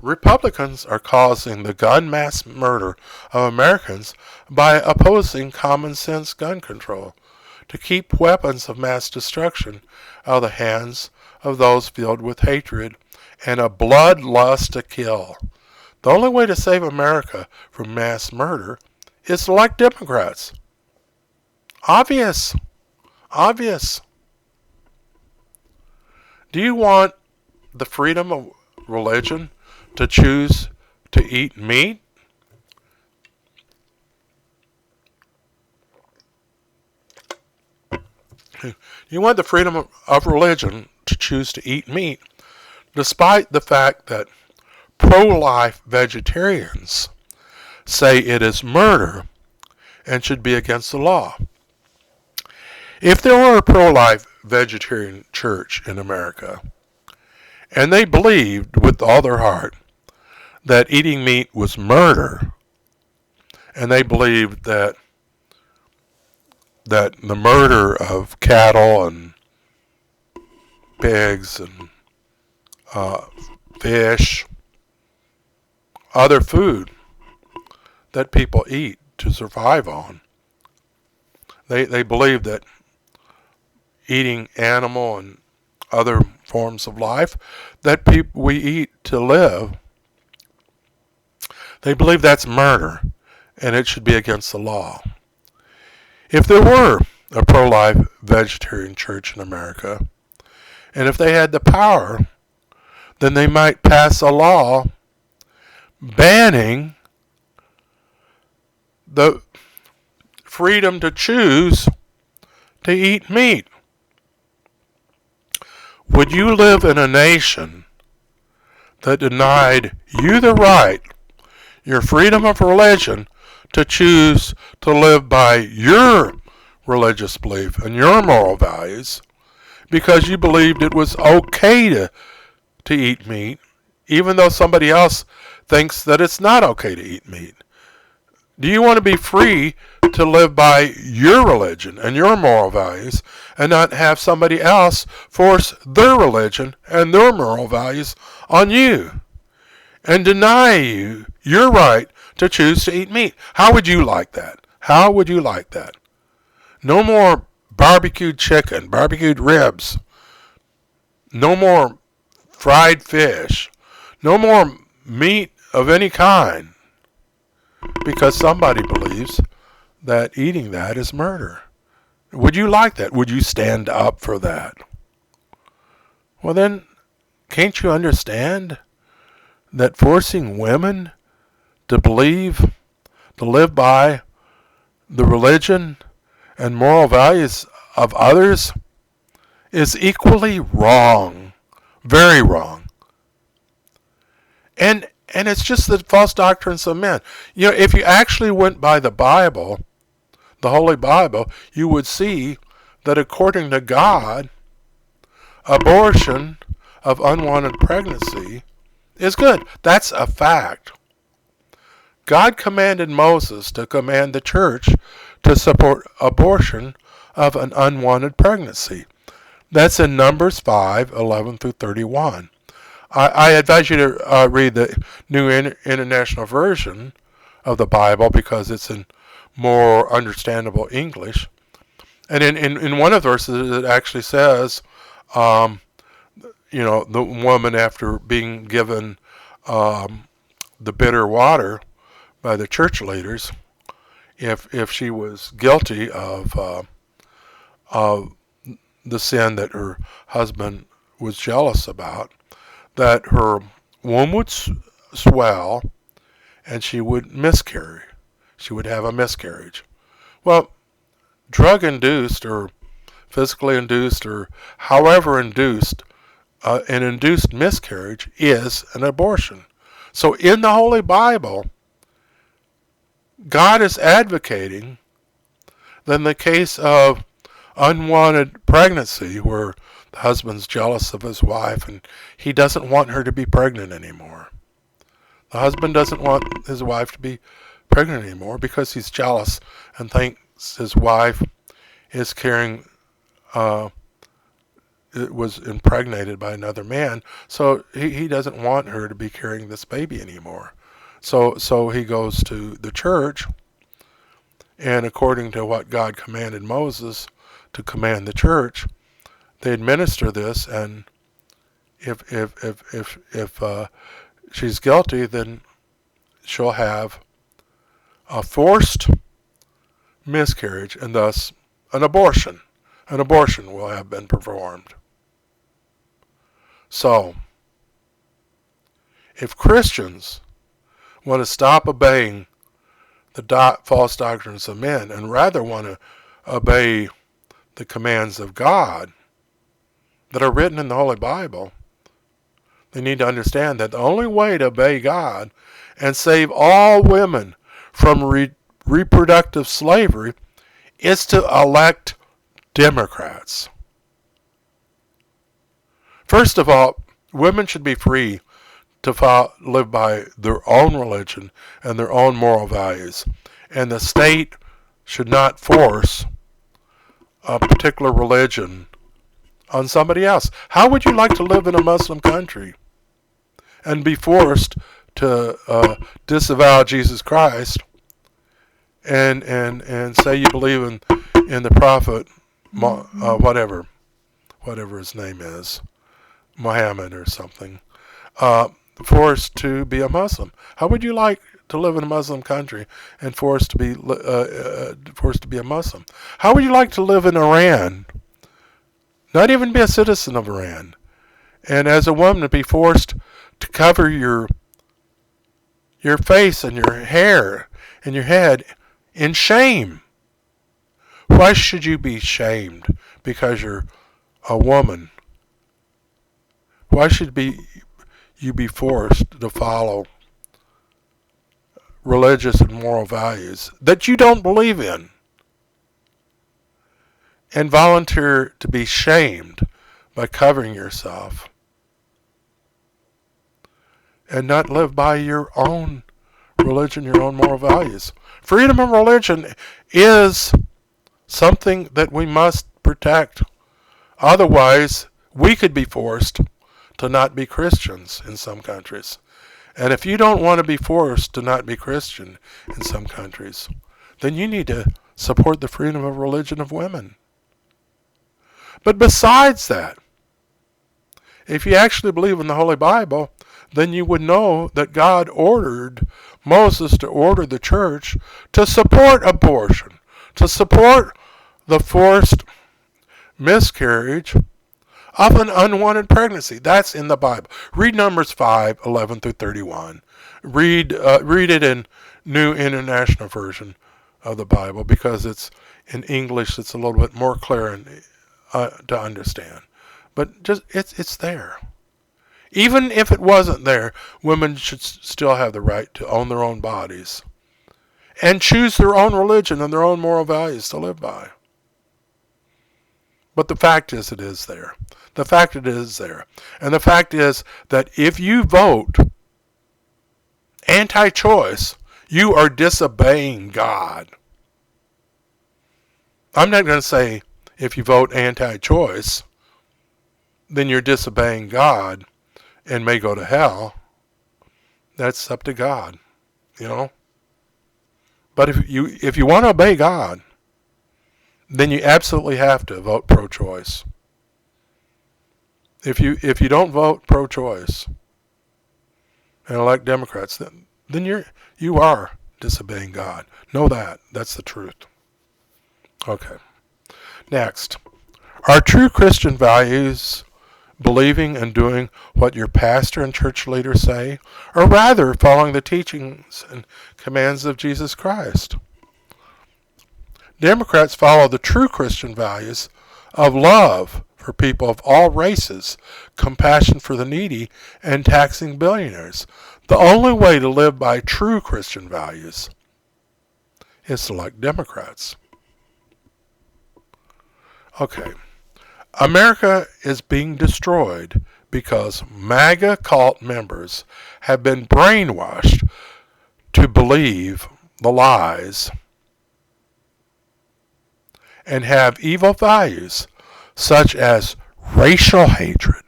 Republicans are causing the gun mass murder of Americans by opposing common sense gun control to keep weapons of mass destruction out of the hands of those filled with hatred and a bloodlust to kill. The only way to save America from mass murder is to elect Democrats. Obvious. Do you want the freedom of religion to choose to eat meat? You want the freedom of religion to choose to eat meat, despite the fact that pro-life vegetarians say it is murder and should be against the law. If there were a pro-life vegetarian church in America, and they believed with all their heart that eating meat was murder, and they believed that the murder of cattle and pigs and fish, other food that people eat to survive on, they believed that eating animal and other forms of life that we eat to live, they believe that's murder and it should be against the law. If there were a pro-life vegetarian church in America, and if they had the power, then they might pass a law banning the freedom to choose to eat meat. Would you live in a nation that denied you the right, your freedom of religion, to choose to live by your religious belief and your moral values because you believed it was okay to eat meat, even though somebody else thinks that it's not okay to eat meat? Do you want to be free to live by your religion and your moral values and not have somebody else force their religion and their moral values on you and deny you your right to choose to eat meat? How would you like that? How would you like that? No more barbecued chicken, barbecued ribs. No more fried fish. No more meat of any kind. Because somebody believes that eating that is murder. Would you like that? Would you stand up for that? Well then, can't you understand that forcing women to believe, to live by the religion and moral values of others is equally wrong. Very wrong. And it's just the false doctrines of men. You know, if you actually went by the Bible, the Holy Bible, you would see that according to God, abortion of unwanted pregnancy is good. That's a fact. God commanded Moses to command the church to support abortion of an unwanted pregnancy. That's in Numbers 5:11 through 31. I advise you to read the New International Version of the Bible because it's in more understandable English. And in one of the verses it actually says, the woman, after being given the bitter water by the church leaders, if she was guilty of the sin that her husband was jealous about, that her womb would swell and she would miscarry. She would have a miscarriage. Well, drug-induced or physically induced or however induced, an induced miscarriage is an abortion. So in the Holy Bible, God is advocating that in the case of unwanted pregnancy, where the husband's jealous of his wife and he doesn't want her to be pregnant anymore. The husband doesn't want his wife to be pregnant anymore because he's jealous and thinks his wife is carrying, was impregnated by another man. So he doesn't want her to be carrying this baby anymore. So he goes to the church, and according to what God commanded Moses to command the church, they administer this, and if she's guilty, then she'll have a forced miscarriage, and thus an abortion. An abortion will have been performed. So, if Christians want to stop obeying the false doctrines of men and rather want to obey the commands of God that are written in the Holy Bible, they need to understand that the only way to obey God and save all women from reproductive slavery is to elect Democrats. First of all, women should be free to live by their own religion and their own moral values. and the state should not force a particular religion on somebody else. How would you like to live in a Muslim country and be forced to disavow Jesus Christ and say you believe in the prophet, whatever his name is, Muhammad or something, forced to be a Muslim? How would you like to live in a Muslim country and forced to be a Muslim? How would you like to live in Iran? Not even be a citizen of Iran, and as a woman to be forced to cover your face and your hair and your head in shame. Why should you be shamed because you're a woman? Why should you be forced to follow religious and moral values that you don't believe in and volunteer to be shamed by covering yourself and not live by your own religion, your own moral values? Freedom of religion is something that we must protect. Otherwise, we could be forced to not be Christians in some countries. And if you don't want to be forced to not be Christian in some countries, then you need to support the freedom of religion of women. But besides that, if you actually believe in the Holy Bible, then you would know that God ordered Moses to order the church to support abortion, to support the forced miscarriage of an unwanted pregnancy. That's in the Bible. Read Numbers 5:11 through 31. Read it in New International Version of the Bible, because it's in English. It's a little bit more clear and, to understand. But just it's there. Even if it wasn't there, women should still have the right to own their own bodies and choose their own religion and their own moral values to live by. But the fact is, it is there. The fact it is there. And the fact is that if you vote anti-choice, you are disobeying God. I'm not going to say if you vote anti-choice, then you're disobeying God and may go to hell. That's up to God, you know. But if you want to obey God, then you absolutely have to vote pro-choice. If you don't vote pro-choice and elect Democrats, then you are disobeying God. Know that. That's the truth. Okay. Next, are true Christian values believing and doing what your pastor and church leaders say, or rather following the teachings and commands of Jesus Christ? Democrats follow the true Christian values of love for people of all races, compassion for the needy, and taxing billionaires. The only way to live by true Christian values is to elect Democrats. Okay. America is being destroyed because MAGA cult members have been brainwashed to believe the lies and have evil values such as racial hatred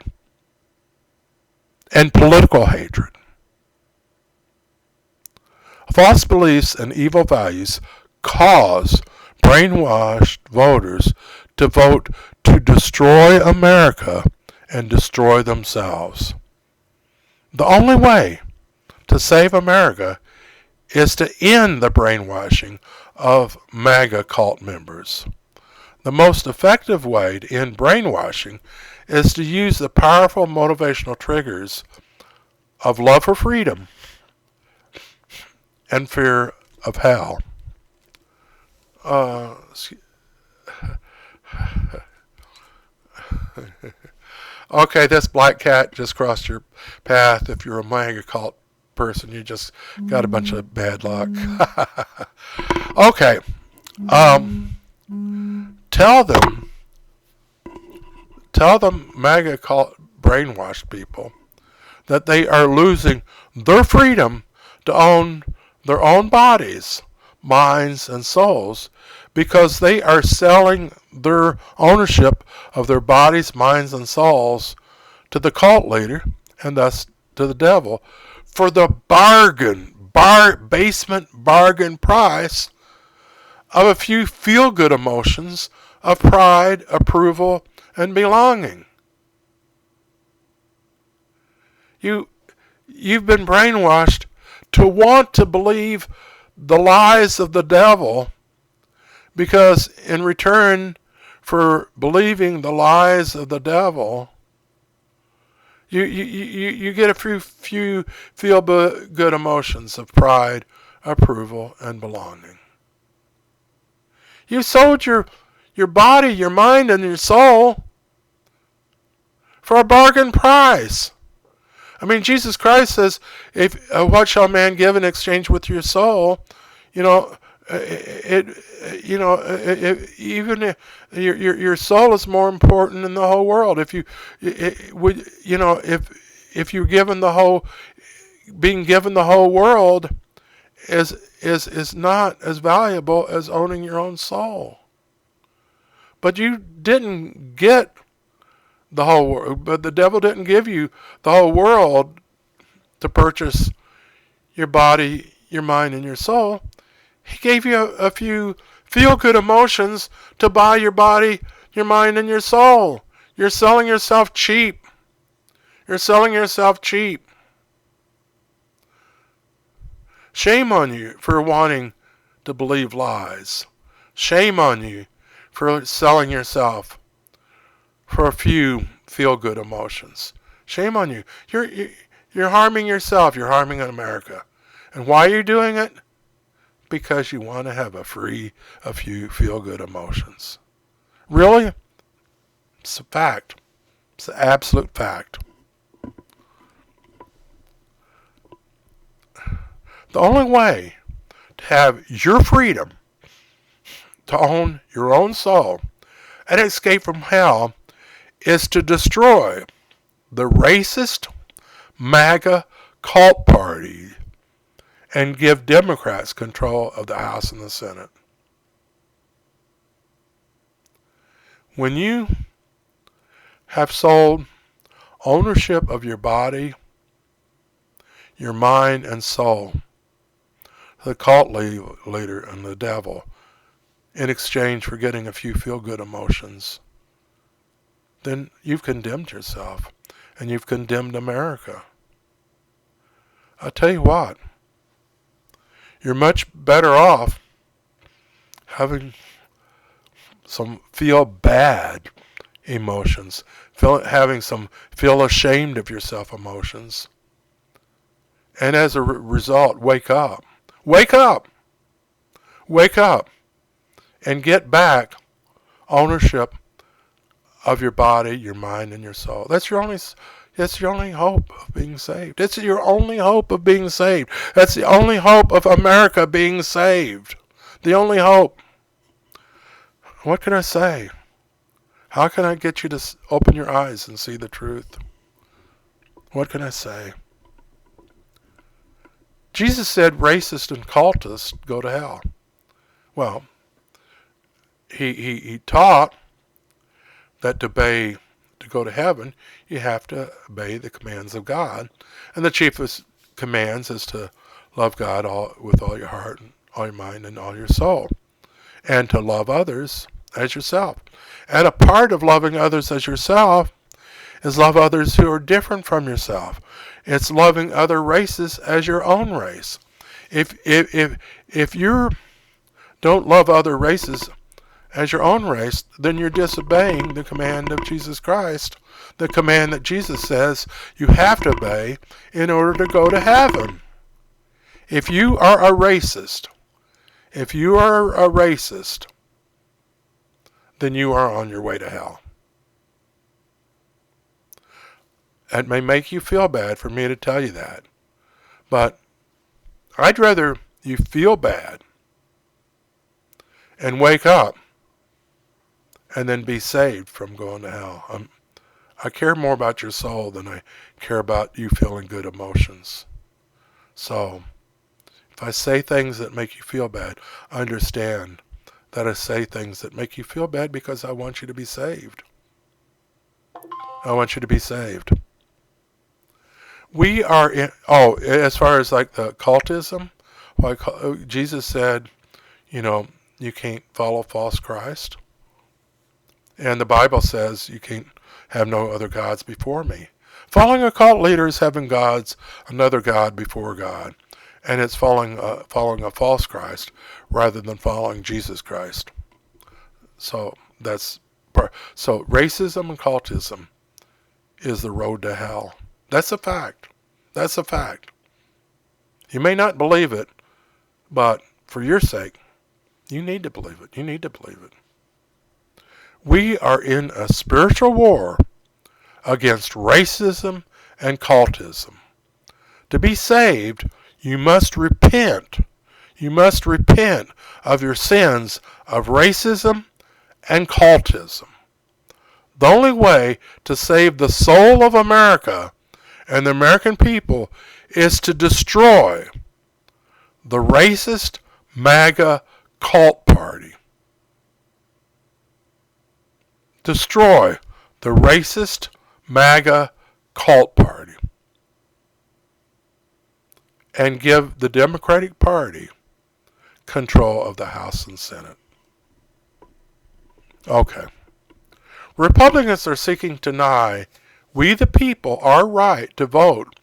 and political hatred. False beliefs and evil values cause brainwashed voters to vote to destroy America and destroy themselves. The only way to save America is to end the brainwashing of MAGA cult members. The most effective way to end brainwashing is to use the powerful motivational triggers of love for freedom and fear of hell. Okay, this black cat just crossed your path. If you're a MAGA cult person, you just got a bunch of bad luck. Okay. Tell them MAGA cult brainwashed people that they are losing their freedom to own their own bodies minds, and souls, because they are selling their ownership of their bodies, minds, and souls to the cult leader, and thus to the devil, for the basement bargain price of a few feel-good emotions of pride, approval, and belonging. You've been brainwashed to want to believe the lies of the devil, because in return for believing the lies of the devil, you get a few feel-good emotions of pride, approval, and belonging. You sold your body, your mind, and your soul for a bargain price. I mean, Jesus Christ says, "If what shall man give in exchange with your soul?" You know, even your soul is more important than the whole world. If you're given being given the whole world is not as valuable as owning your own soul. But you didn't get the whole world. But the devil didn't give you the whole world to purchase your body, your mind, and your soul. He gave you a few feel-good emotions to buy your body, your mind, and your soul. You're selling yourself cheap. You're selling yourself cheap. Shame on you for wanting to believe lies. Shame on you for selling yourself for a few feel-good emotions. Shame on you. You're harming yourself. You're harming America. And why are you doing it? Because you want to have a few feel-good emotions. Really? It's a fact. It's an absolute fact. The only way to have your freedom to own your own soul and escape from hell is to destroy the racist MAGA cult party and give Democrats control of the House and the Senate. When you have sold ownership of your body, your mind, and soul to the cult leader and the devil in exchange for getting a few feel-good emotions, then you've condemned yourself and you've condemned America. I'll tell you what, you're much better off having some feel bad emotions, having some feel ashamed of yourself emotions, and as a result, wake up. Wake up! Wake up and get back ownership of your body, your mind, and your soul. That's your only hope of being saved. It's your only hope of being saved. That's the only hope of America being saved. The only hope. What can I say? How can I get you to open your eyes and see the truth? What can I say? Jesus said racists and cultists go to hell. Well, he taught that to go to heaven, you have to obey the commands of God. And the chiefest commands is to love God with all your heart, and all your mind, and all your soul. And to love others as yourself. And a part of loving others as yourself is love others who are different from yourself. It's loving other races as your own race. If you don't love other races as your own race, then you're disobeying the command of Jesus Christ, the command that Jesus says you have to obey in order to go to heaven. If you are a racist, then you are on your way to hell. It may make you feel bad for me to tell you that, but I'd rather you feel bad and wake up and then be saved from going to hell. I care more about your soul than I care about you feeling good emotions. So, If I say things that make you feel bad, understand that I say things that make you feel bad because I want you to be saved. I want you to be saved. We are in, as far as like the cultism, Jesus said, you can't follow false Christ. And the Bible says you can't have no other gods before me. Following a cult leader is having another God before God. And it's following a false Christ rather than following Jesus Christ. So racism and cultism is the road to hell. That's a fact. That's a fact. You may not believe it, but for your sake, you need to believe it. You need to believe it. We are in a spiritual war against racism and cultism. To be saved, you must repent. You must repent of your sins of racism and cultism. The only way to save the soul of America and the American people is to destroy the racist MAGA cult party. Destroy the racist MAGA cult party. And give the Democratic Party control of the House and Senate. Okay. Republicans are seeking to deny we the people our right to vote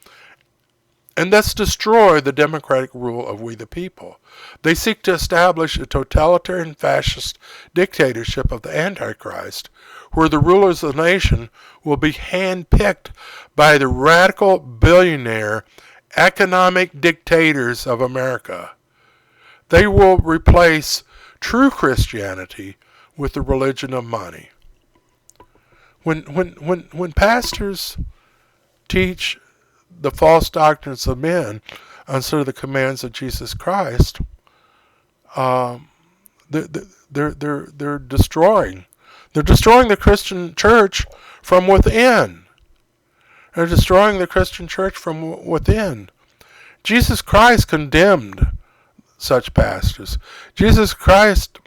and thus destroy the democratic rule of we the people. They seek to establish a totalitarian fascist dictatorship of the Antichrist, where the rulers of the nation will be handpicked by the radical billionaire economic dictators of America. They will replace true Christianity with the religion of money. When pastors teach the false doctrines of men instead of the commands of Jesus Christ, they're destroying. They're destroying the Christian church from within. They're destroying the Christian church from within. Jesus Christ condemned such pastors. Jesus Christ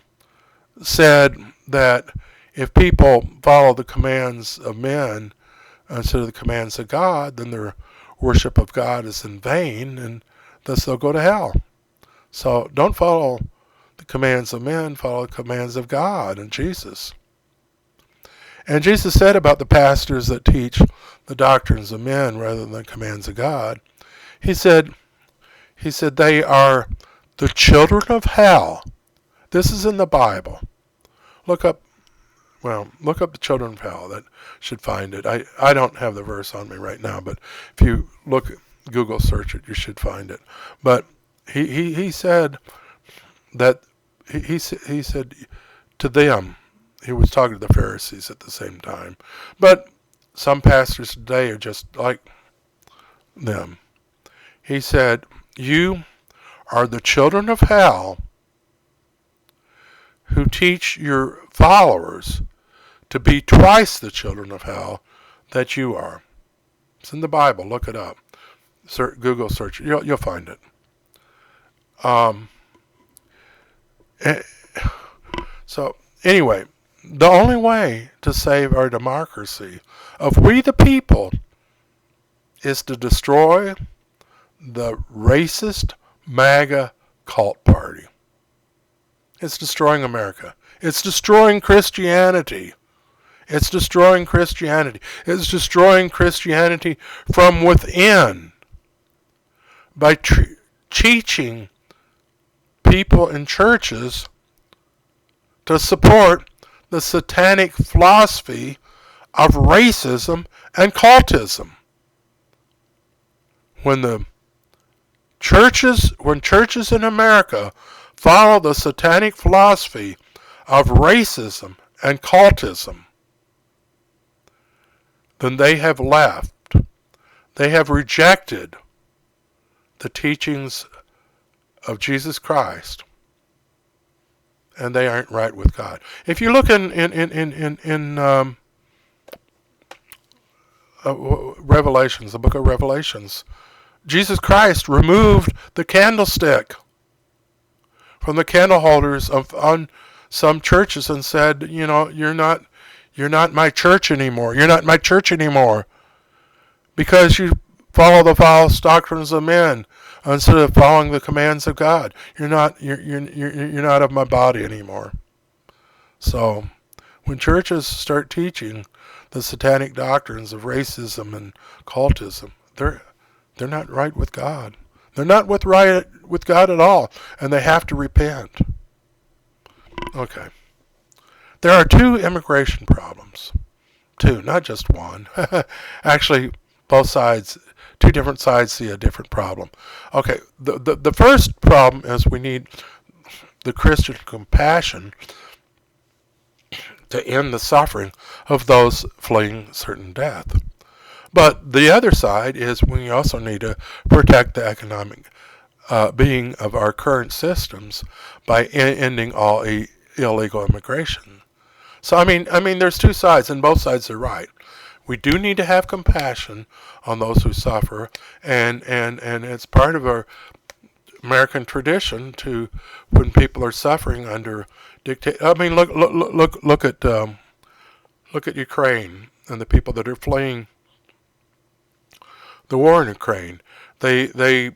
said that if people follow the commands of men instead of the commands of God, then their worship of God is in vain, and thus they'll go to hell. So don't follow the commands of men, follow the commands of God and Jesus. And Jesus said about the pastors that teach the doctrines of men rather than the commands of God, he said they are the children of hell. This is in the Bible. Look up the children of hell. That should find it. I don't have the verse on me right now, but if you Google search it, you should find it. But he said that he said to them, he was talking to the Pharisees at the same time. But some pastors today are just like them. He said, you are the children of hell who teach your followers to be twice the children of hell that you are. It's in the Bible. Look it up. Google search. You'll find it. So anyway, the only way to save our democracy of we the people is to destroy the racist MAGA cult party. It's destroying America. It's destroying Christianity. It's destroying Christianity. It's destroying Christianity from within by teaching people in churches to support the satanic philosophy of racism and cultism. When churches in America follow the satanic philosophy of racism and cultism, then they have left. They have rejected the teachings of Jesus Christ, and they aren't right with God. If you look in Revelations, the book of Revelations, Jesus Christ removed the candlestick from the candle holders on some churches and said, you're not my church anymore. You're not my church anymore because you follow the false doctrines of men instead of following the commands of God. You're not of my body anymore. So when churches start teaching the satanic doctrines of racism and cultism, they're not right with God. They're not right with God at all, and they have to repent. Okay. There are two immigration problems. Two, not just one. Actually, both sides, two different sides see a different problem. Okay, the first problem is we need the Christian compassion to end the suffering of those fleeing certain death. But the other side is we also need to protect the economic being of our current systems by ending all illegal immigration. So I mean, there's two sides, and both sides are right. We do need to have compassion on those who suffer, and it's part of our American tradition to, when people are suffering under dictate. I mean, look at Ukraine and the people that are fleeing the war in Ukraine. They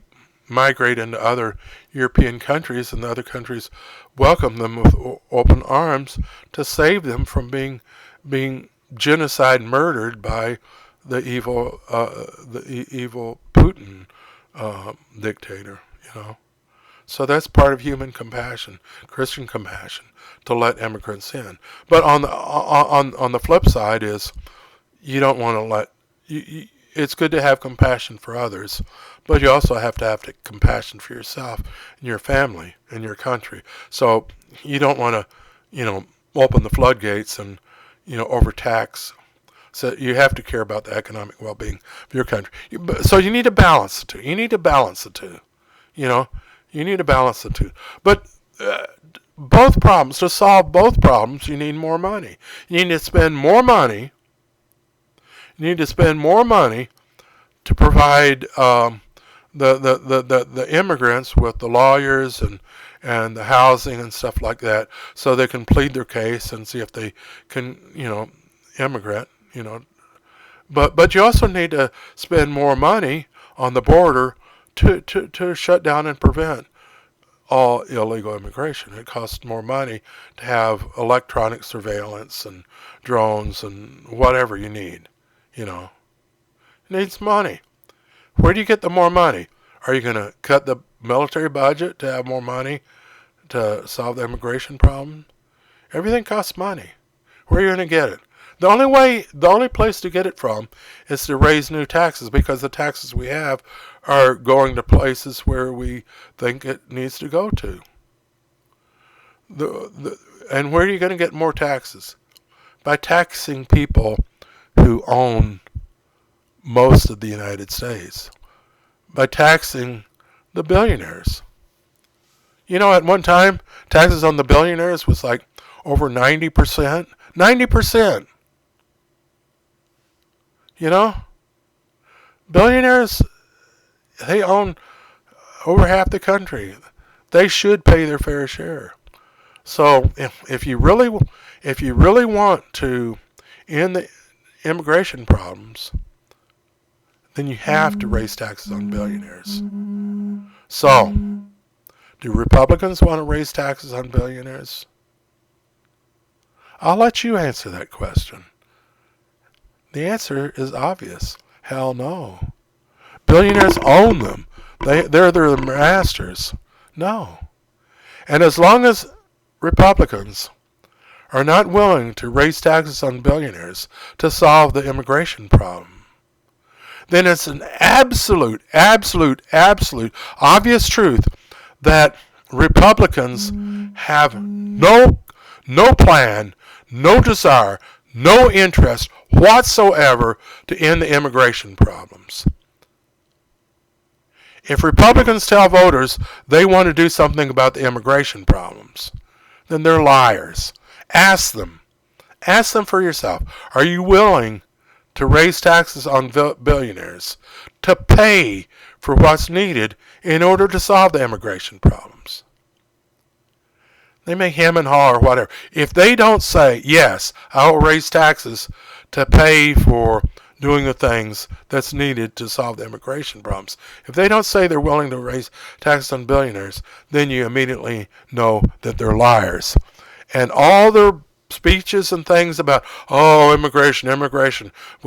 migrate into other European countries, and the other countries welcome them with open arms to save them from being genocide murdered by the evil Putin dictator. So that's part of human compassion, Christian compassion, to let immigrants in. But on the flip side is you don't want to let it's good to have compassion for others, but you also have to have compassion for yourself and your family and your country. So you don't want to, open the floodgates and, overtax. So you have to care about the economic well-being of your country. So you need to balance the two. You need to balance the two. You need to balance the two. But both problems, to solve both problems, you need more money. You need to spend more money. You need to spend more money to provide the immigrants with the lawyers and the housing and stuff like that, so they can plead their case and see if they can, immigrate. But you also need to spend more money on the border to shut down and prevent all illegal immigration. It costs more money to have electronic surveillance and drones and whatever you need. It needs money. Where do you get the more money? Are you going to cut the military budget to have more money to solve the immigration problem? Everything costs money. Where are you going to get it? The only place to get it from is to raise new taxes, because the taxes we have are going to places where we think it needs to go to. And where are you going to get more taxes? By taxing people who own most of the United States, by taxing the billionaires. At one time, taxes on the billionaires was like over 90%. 90%. Billionaires, they own over half the country. They should pay their fair share. So if you really want to end the immigration problems, then you have to raise taxes on billionaires. So, do Republicans want to raise taxes on billionaires? I'll let you answer that question. The answer is obvious. Hell no. Billionaires own them. They're the masters. No. And as long as Republicans are not willing to raise taxes on billionaires to solve the immigration problem, then it's an absolute obvious truth that Republicans have no plan, no desire, no interest whatsoever to end the immigration problems. If Republicans tell voters they want to do something about the immigration problems, then they're liars. Ask them. Ask them for yourself. Are you willing to raise taxes on billionaires to pay for what's needed in order to solve the immigration problems. They may hem and haw or whatever. If they don't say, yes, I will raise taxes to pay for doing the things that's needed to solve the immigration problems, if they don't say they're willing to raise taxes on billionaires, then you immediately know that they're liars. And all their speeches and things about, oh, immigration, we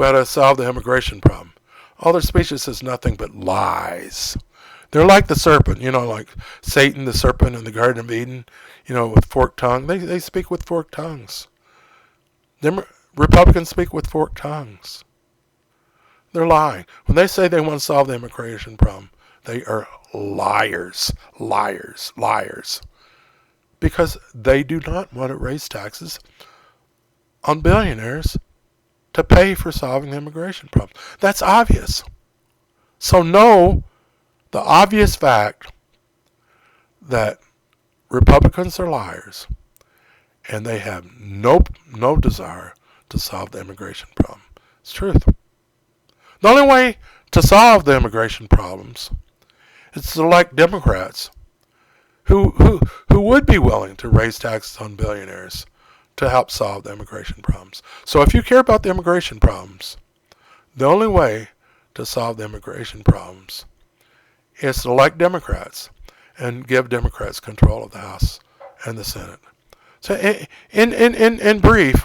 got to solve the immigration problem. All their speeches is nothing but lies. They're like the serpent, like Satan, the serpent in the Garden of Eden, with forked tongue. They speak with forked tongues. Republicans speak with forked tongues. They're lying. When they say they want to solve the immigration problem, they are liars, liars, liars. Because they do not want to raise taxes on billionaires to pay for solving the immigration problem. That's obvious. So know the obvious fact that Republicans are liars and they have no desire to solve the immigration problem. It's truth. The only way to solve the immigration problems is to elect Democrats who would be willing to raise taxes on billionaires to help solve the immigration problems. So if you care about the immigration problems, the only way to solve the immigration problems is to elect Democrats and give Democrats control of the House and the Senate. So in brief,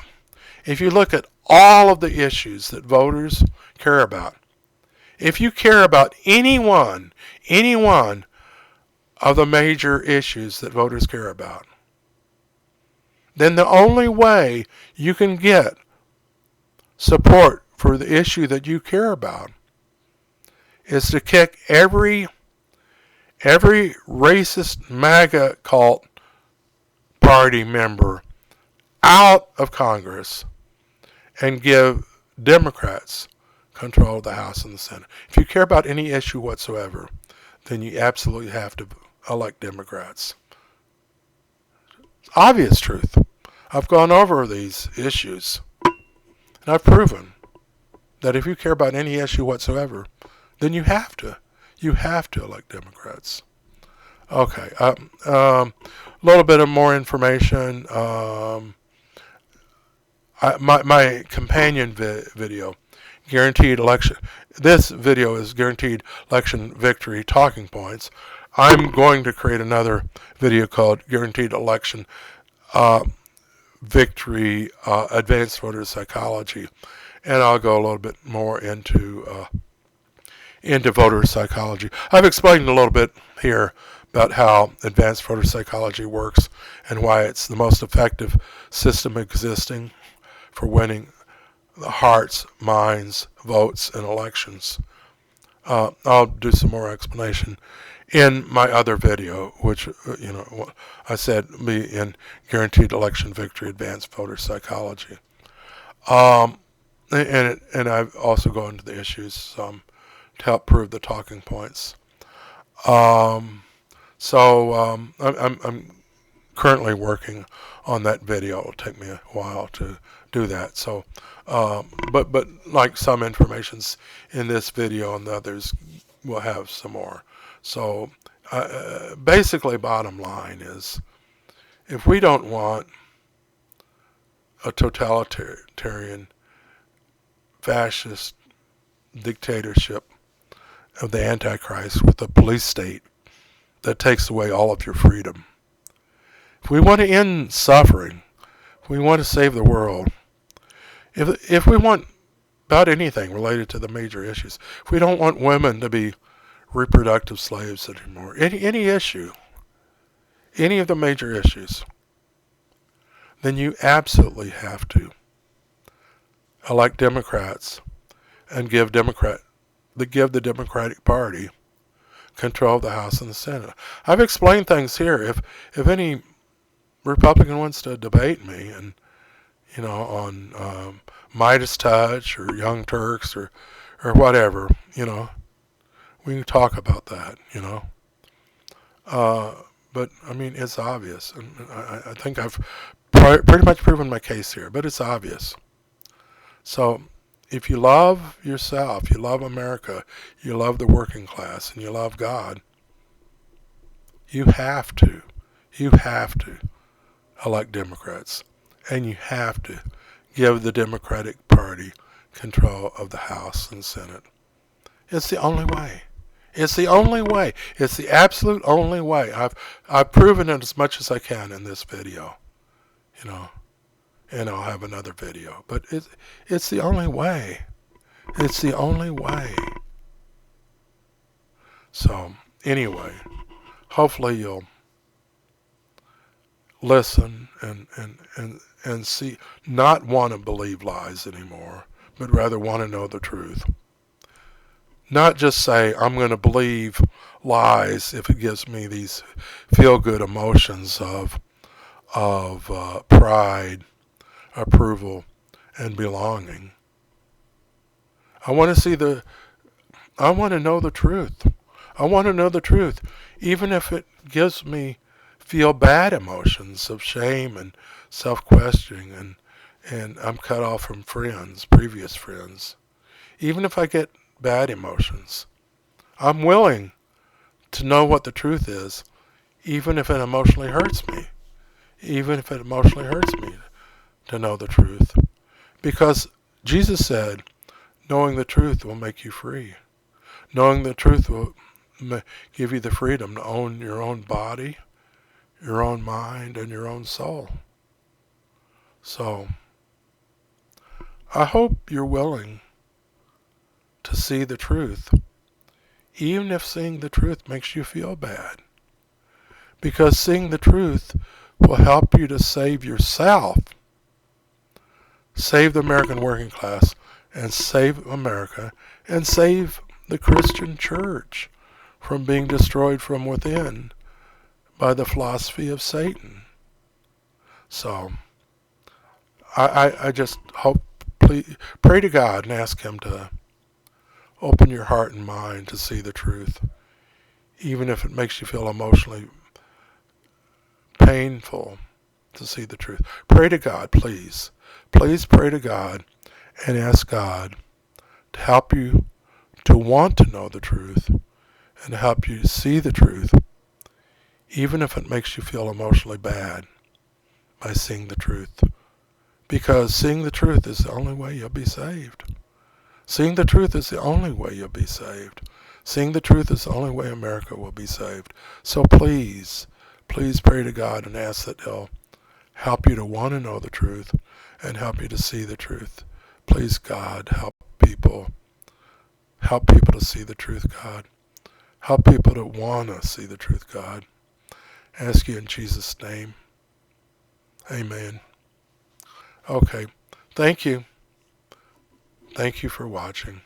if you look at all of the issues that voters care about, if you care about any one of the major issues that voters care about, then the only way you can get support for the issue that you care about is to kick every racist MAGA cult party member out of Congress and give Democrats control of the House and the Senate. If you care about any issue whatsoever, then you absolutely have to elect Democrats. It's obvious truth. I've gone over these issues, and I've proven that if you care about any issue whatsoever, then you have to elect Democrats. Okay, a little bit of more information. My companion video, guaranteed election. This video is guaranteed election victory talking points. I'm going to create another video called guaranteed election victory advanced voter psychology, and I'll go a little bit more into voter psychology. I've explained a little bit here about how advanced voter psychology works and why it's the most effective system existing for winning the hearts, minds, votes in elections. I'll do some more explanation in my other video, which I said be in guaranteed election victory advanced voter psychology. And I've also gone into the issues to help prove the talking points. I'm currently working on that video. It'll take me a while to do that. So, but like some information's in this video and the others, we'll have some more. So, basically, bottom line is, if we don't want a totalitarian, fascist dictatorship of the Antichrist with a police state that takes away all of your freedom, if we want to end suffering, if we want to save the world, if we want about anything related to the major issues, if we don't want women to be reproductive slaves anymore, any issue, any of the major issues, then you absolutely have to elect Democrats and give the Democratic Party control of the House and the Senate. I've explained things here. If any Republican wants to debate me and on Midas Touch or Young Turks or whatever, we can talk about that, but I mean, it's obvious, and I think I've pretty much proven my case here, but it's obvious. So if you love yourself, you love America, you love the working class, and you love God, you have to elect Democrats. And you have to give the Democratic Party control of the House and Senate. It's the only way. It's the only way. It's the absolute only way. I've proven it as much as I can in this video, you know, and I'll have another video. But it's the only way. It's the only way. So anyway, hopefully you'll listen and see, not want to believe lies anymore, but rather want to know the truth. Not just say, I'm going to believe lies if it gives me these feel-good emotions of pride, approval, and belonging. I want to know the truth. I want to know the truth, even if it gives me feel bad emotions of shame and self-questioning, and I'm cut off from friends, previous friends. Even if I get bad emotions, I'm willing to know what the truth is, even if it emotionally hurts me. Even if it emotionally hurts me to know the truth. Because Jesus said, knowing the truth will make you free. Knowing the truth will give you the freedom to own your own body, your own mind, and your own soul. So, I hope you're willing to see the truth, even if seeing the truth makes you feel bad. Because seeing the truth will help you to save yourself, save the American working class, and save America, and save the Christian church from being destroyed from within by the philosophy of Satan. So, I just hope, please, pray to God and ask Him to open your heart and mind to see the truth, even if it makes you feel emotionally painful to see the truth. Pray to God, please. Please pray to God and ask God to help you to want to know the truth and help you to see the truth, even if it makes you feel emotionally bad by seeing the truth. Because seeing the truth is the only way you'll be saved. Seeing the truth is the only way you'll be saved. Seeing the truth is the only way America will be saved. So please pray to God and ask that He'll help you to want to know the truth and help you to see the truth. Please, God, help people. Help people to see the truth, God. Help people to want to see the truth, God. I ask you in Jesus' name. Amen. Okay. Thank you. Thank you for watching.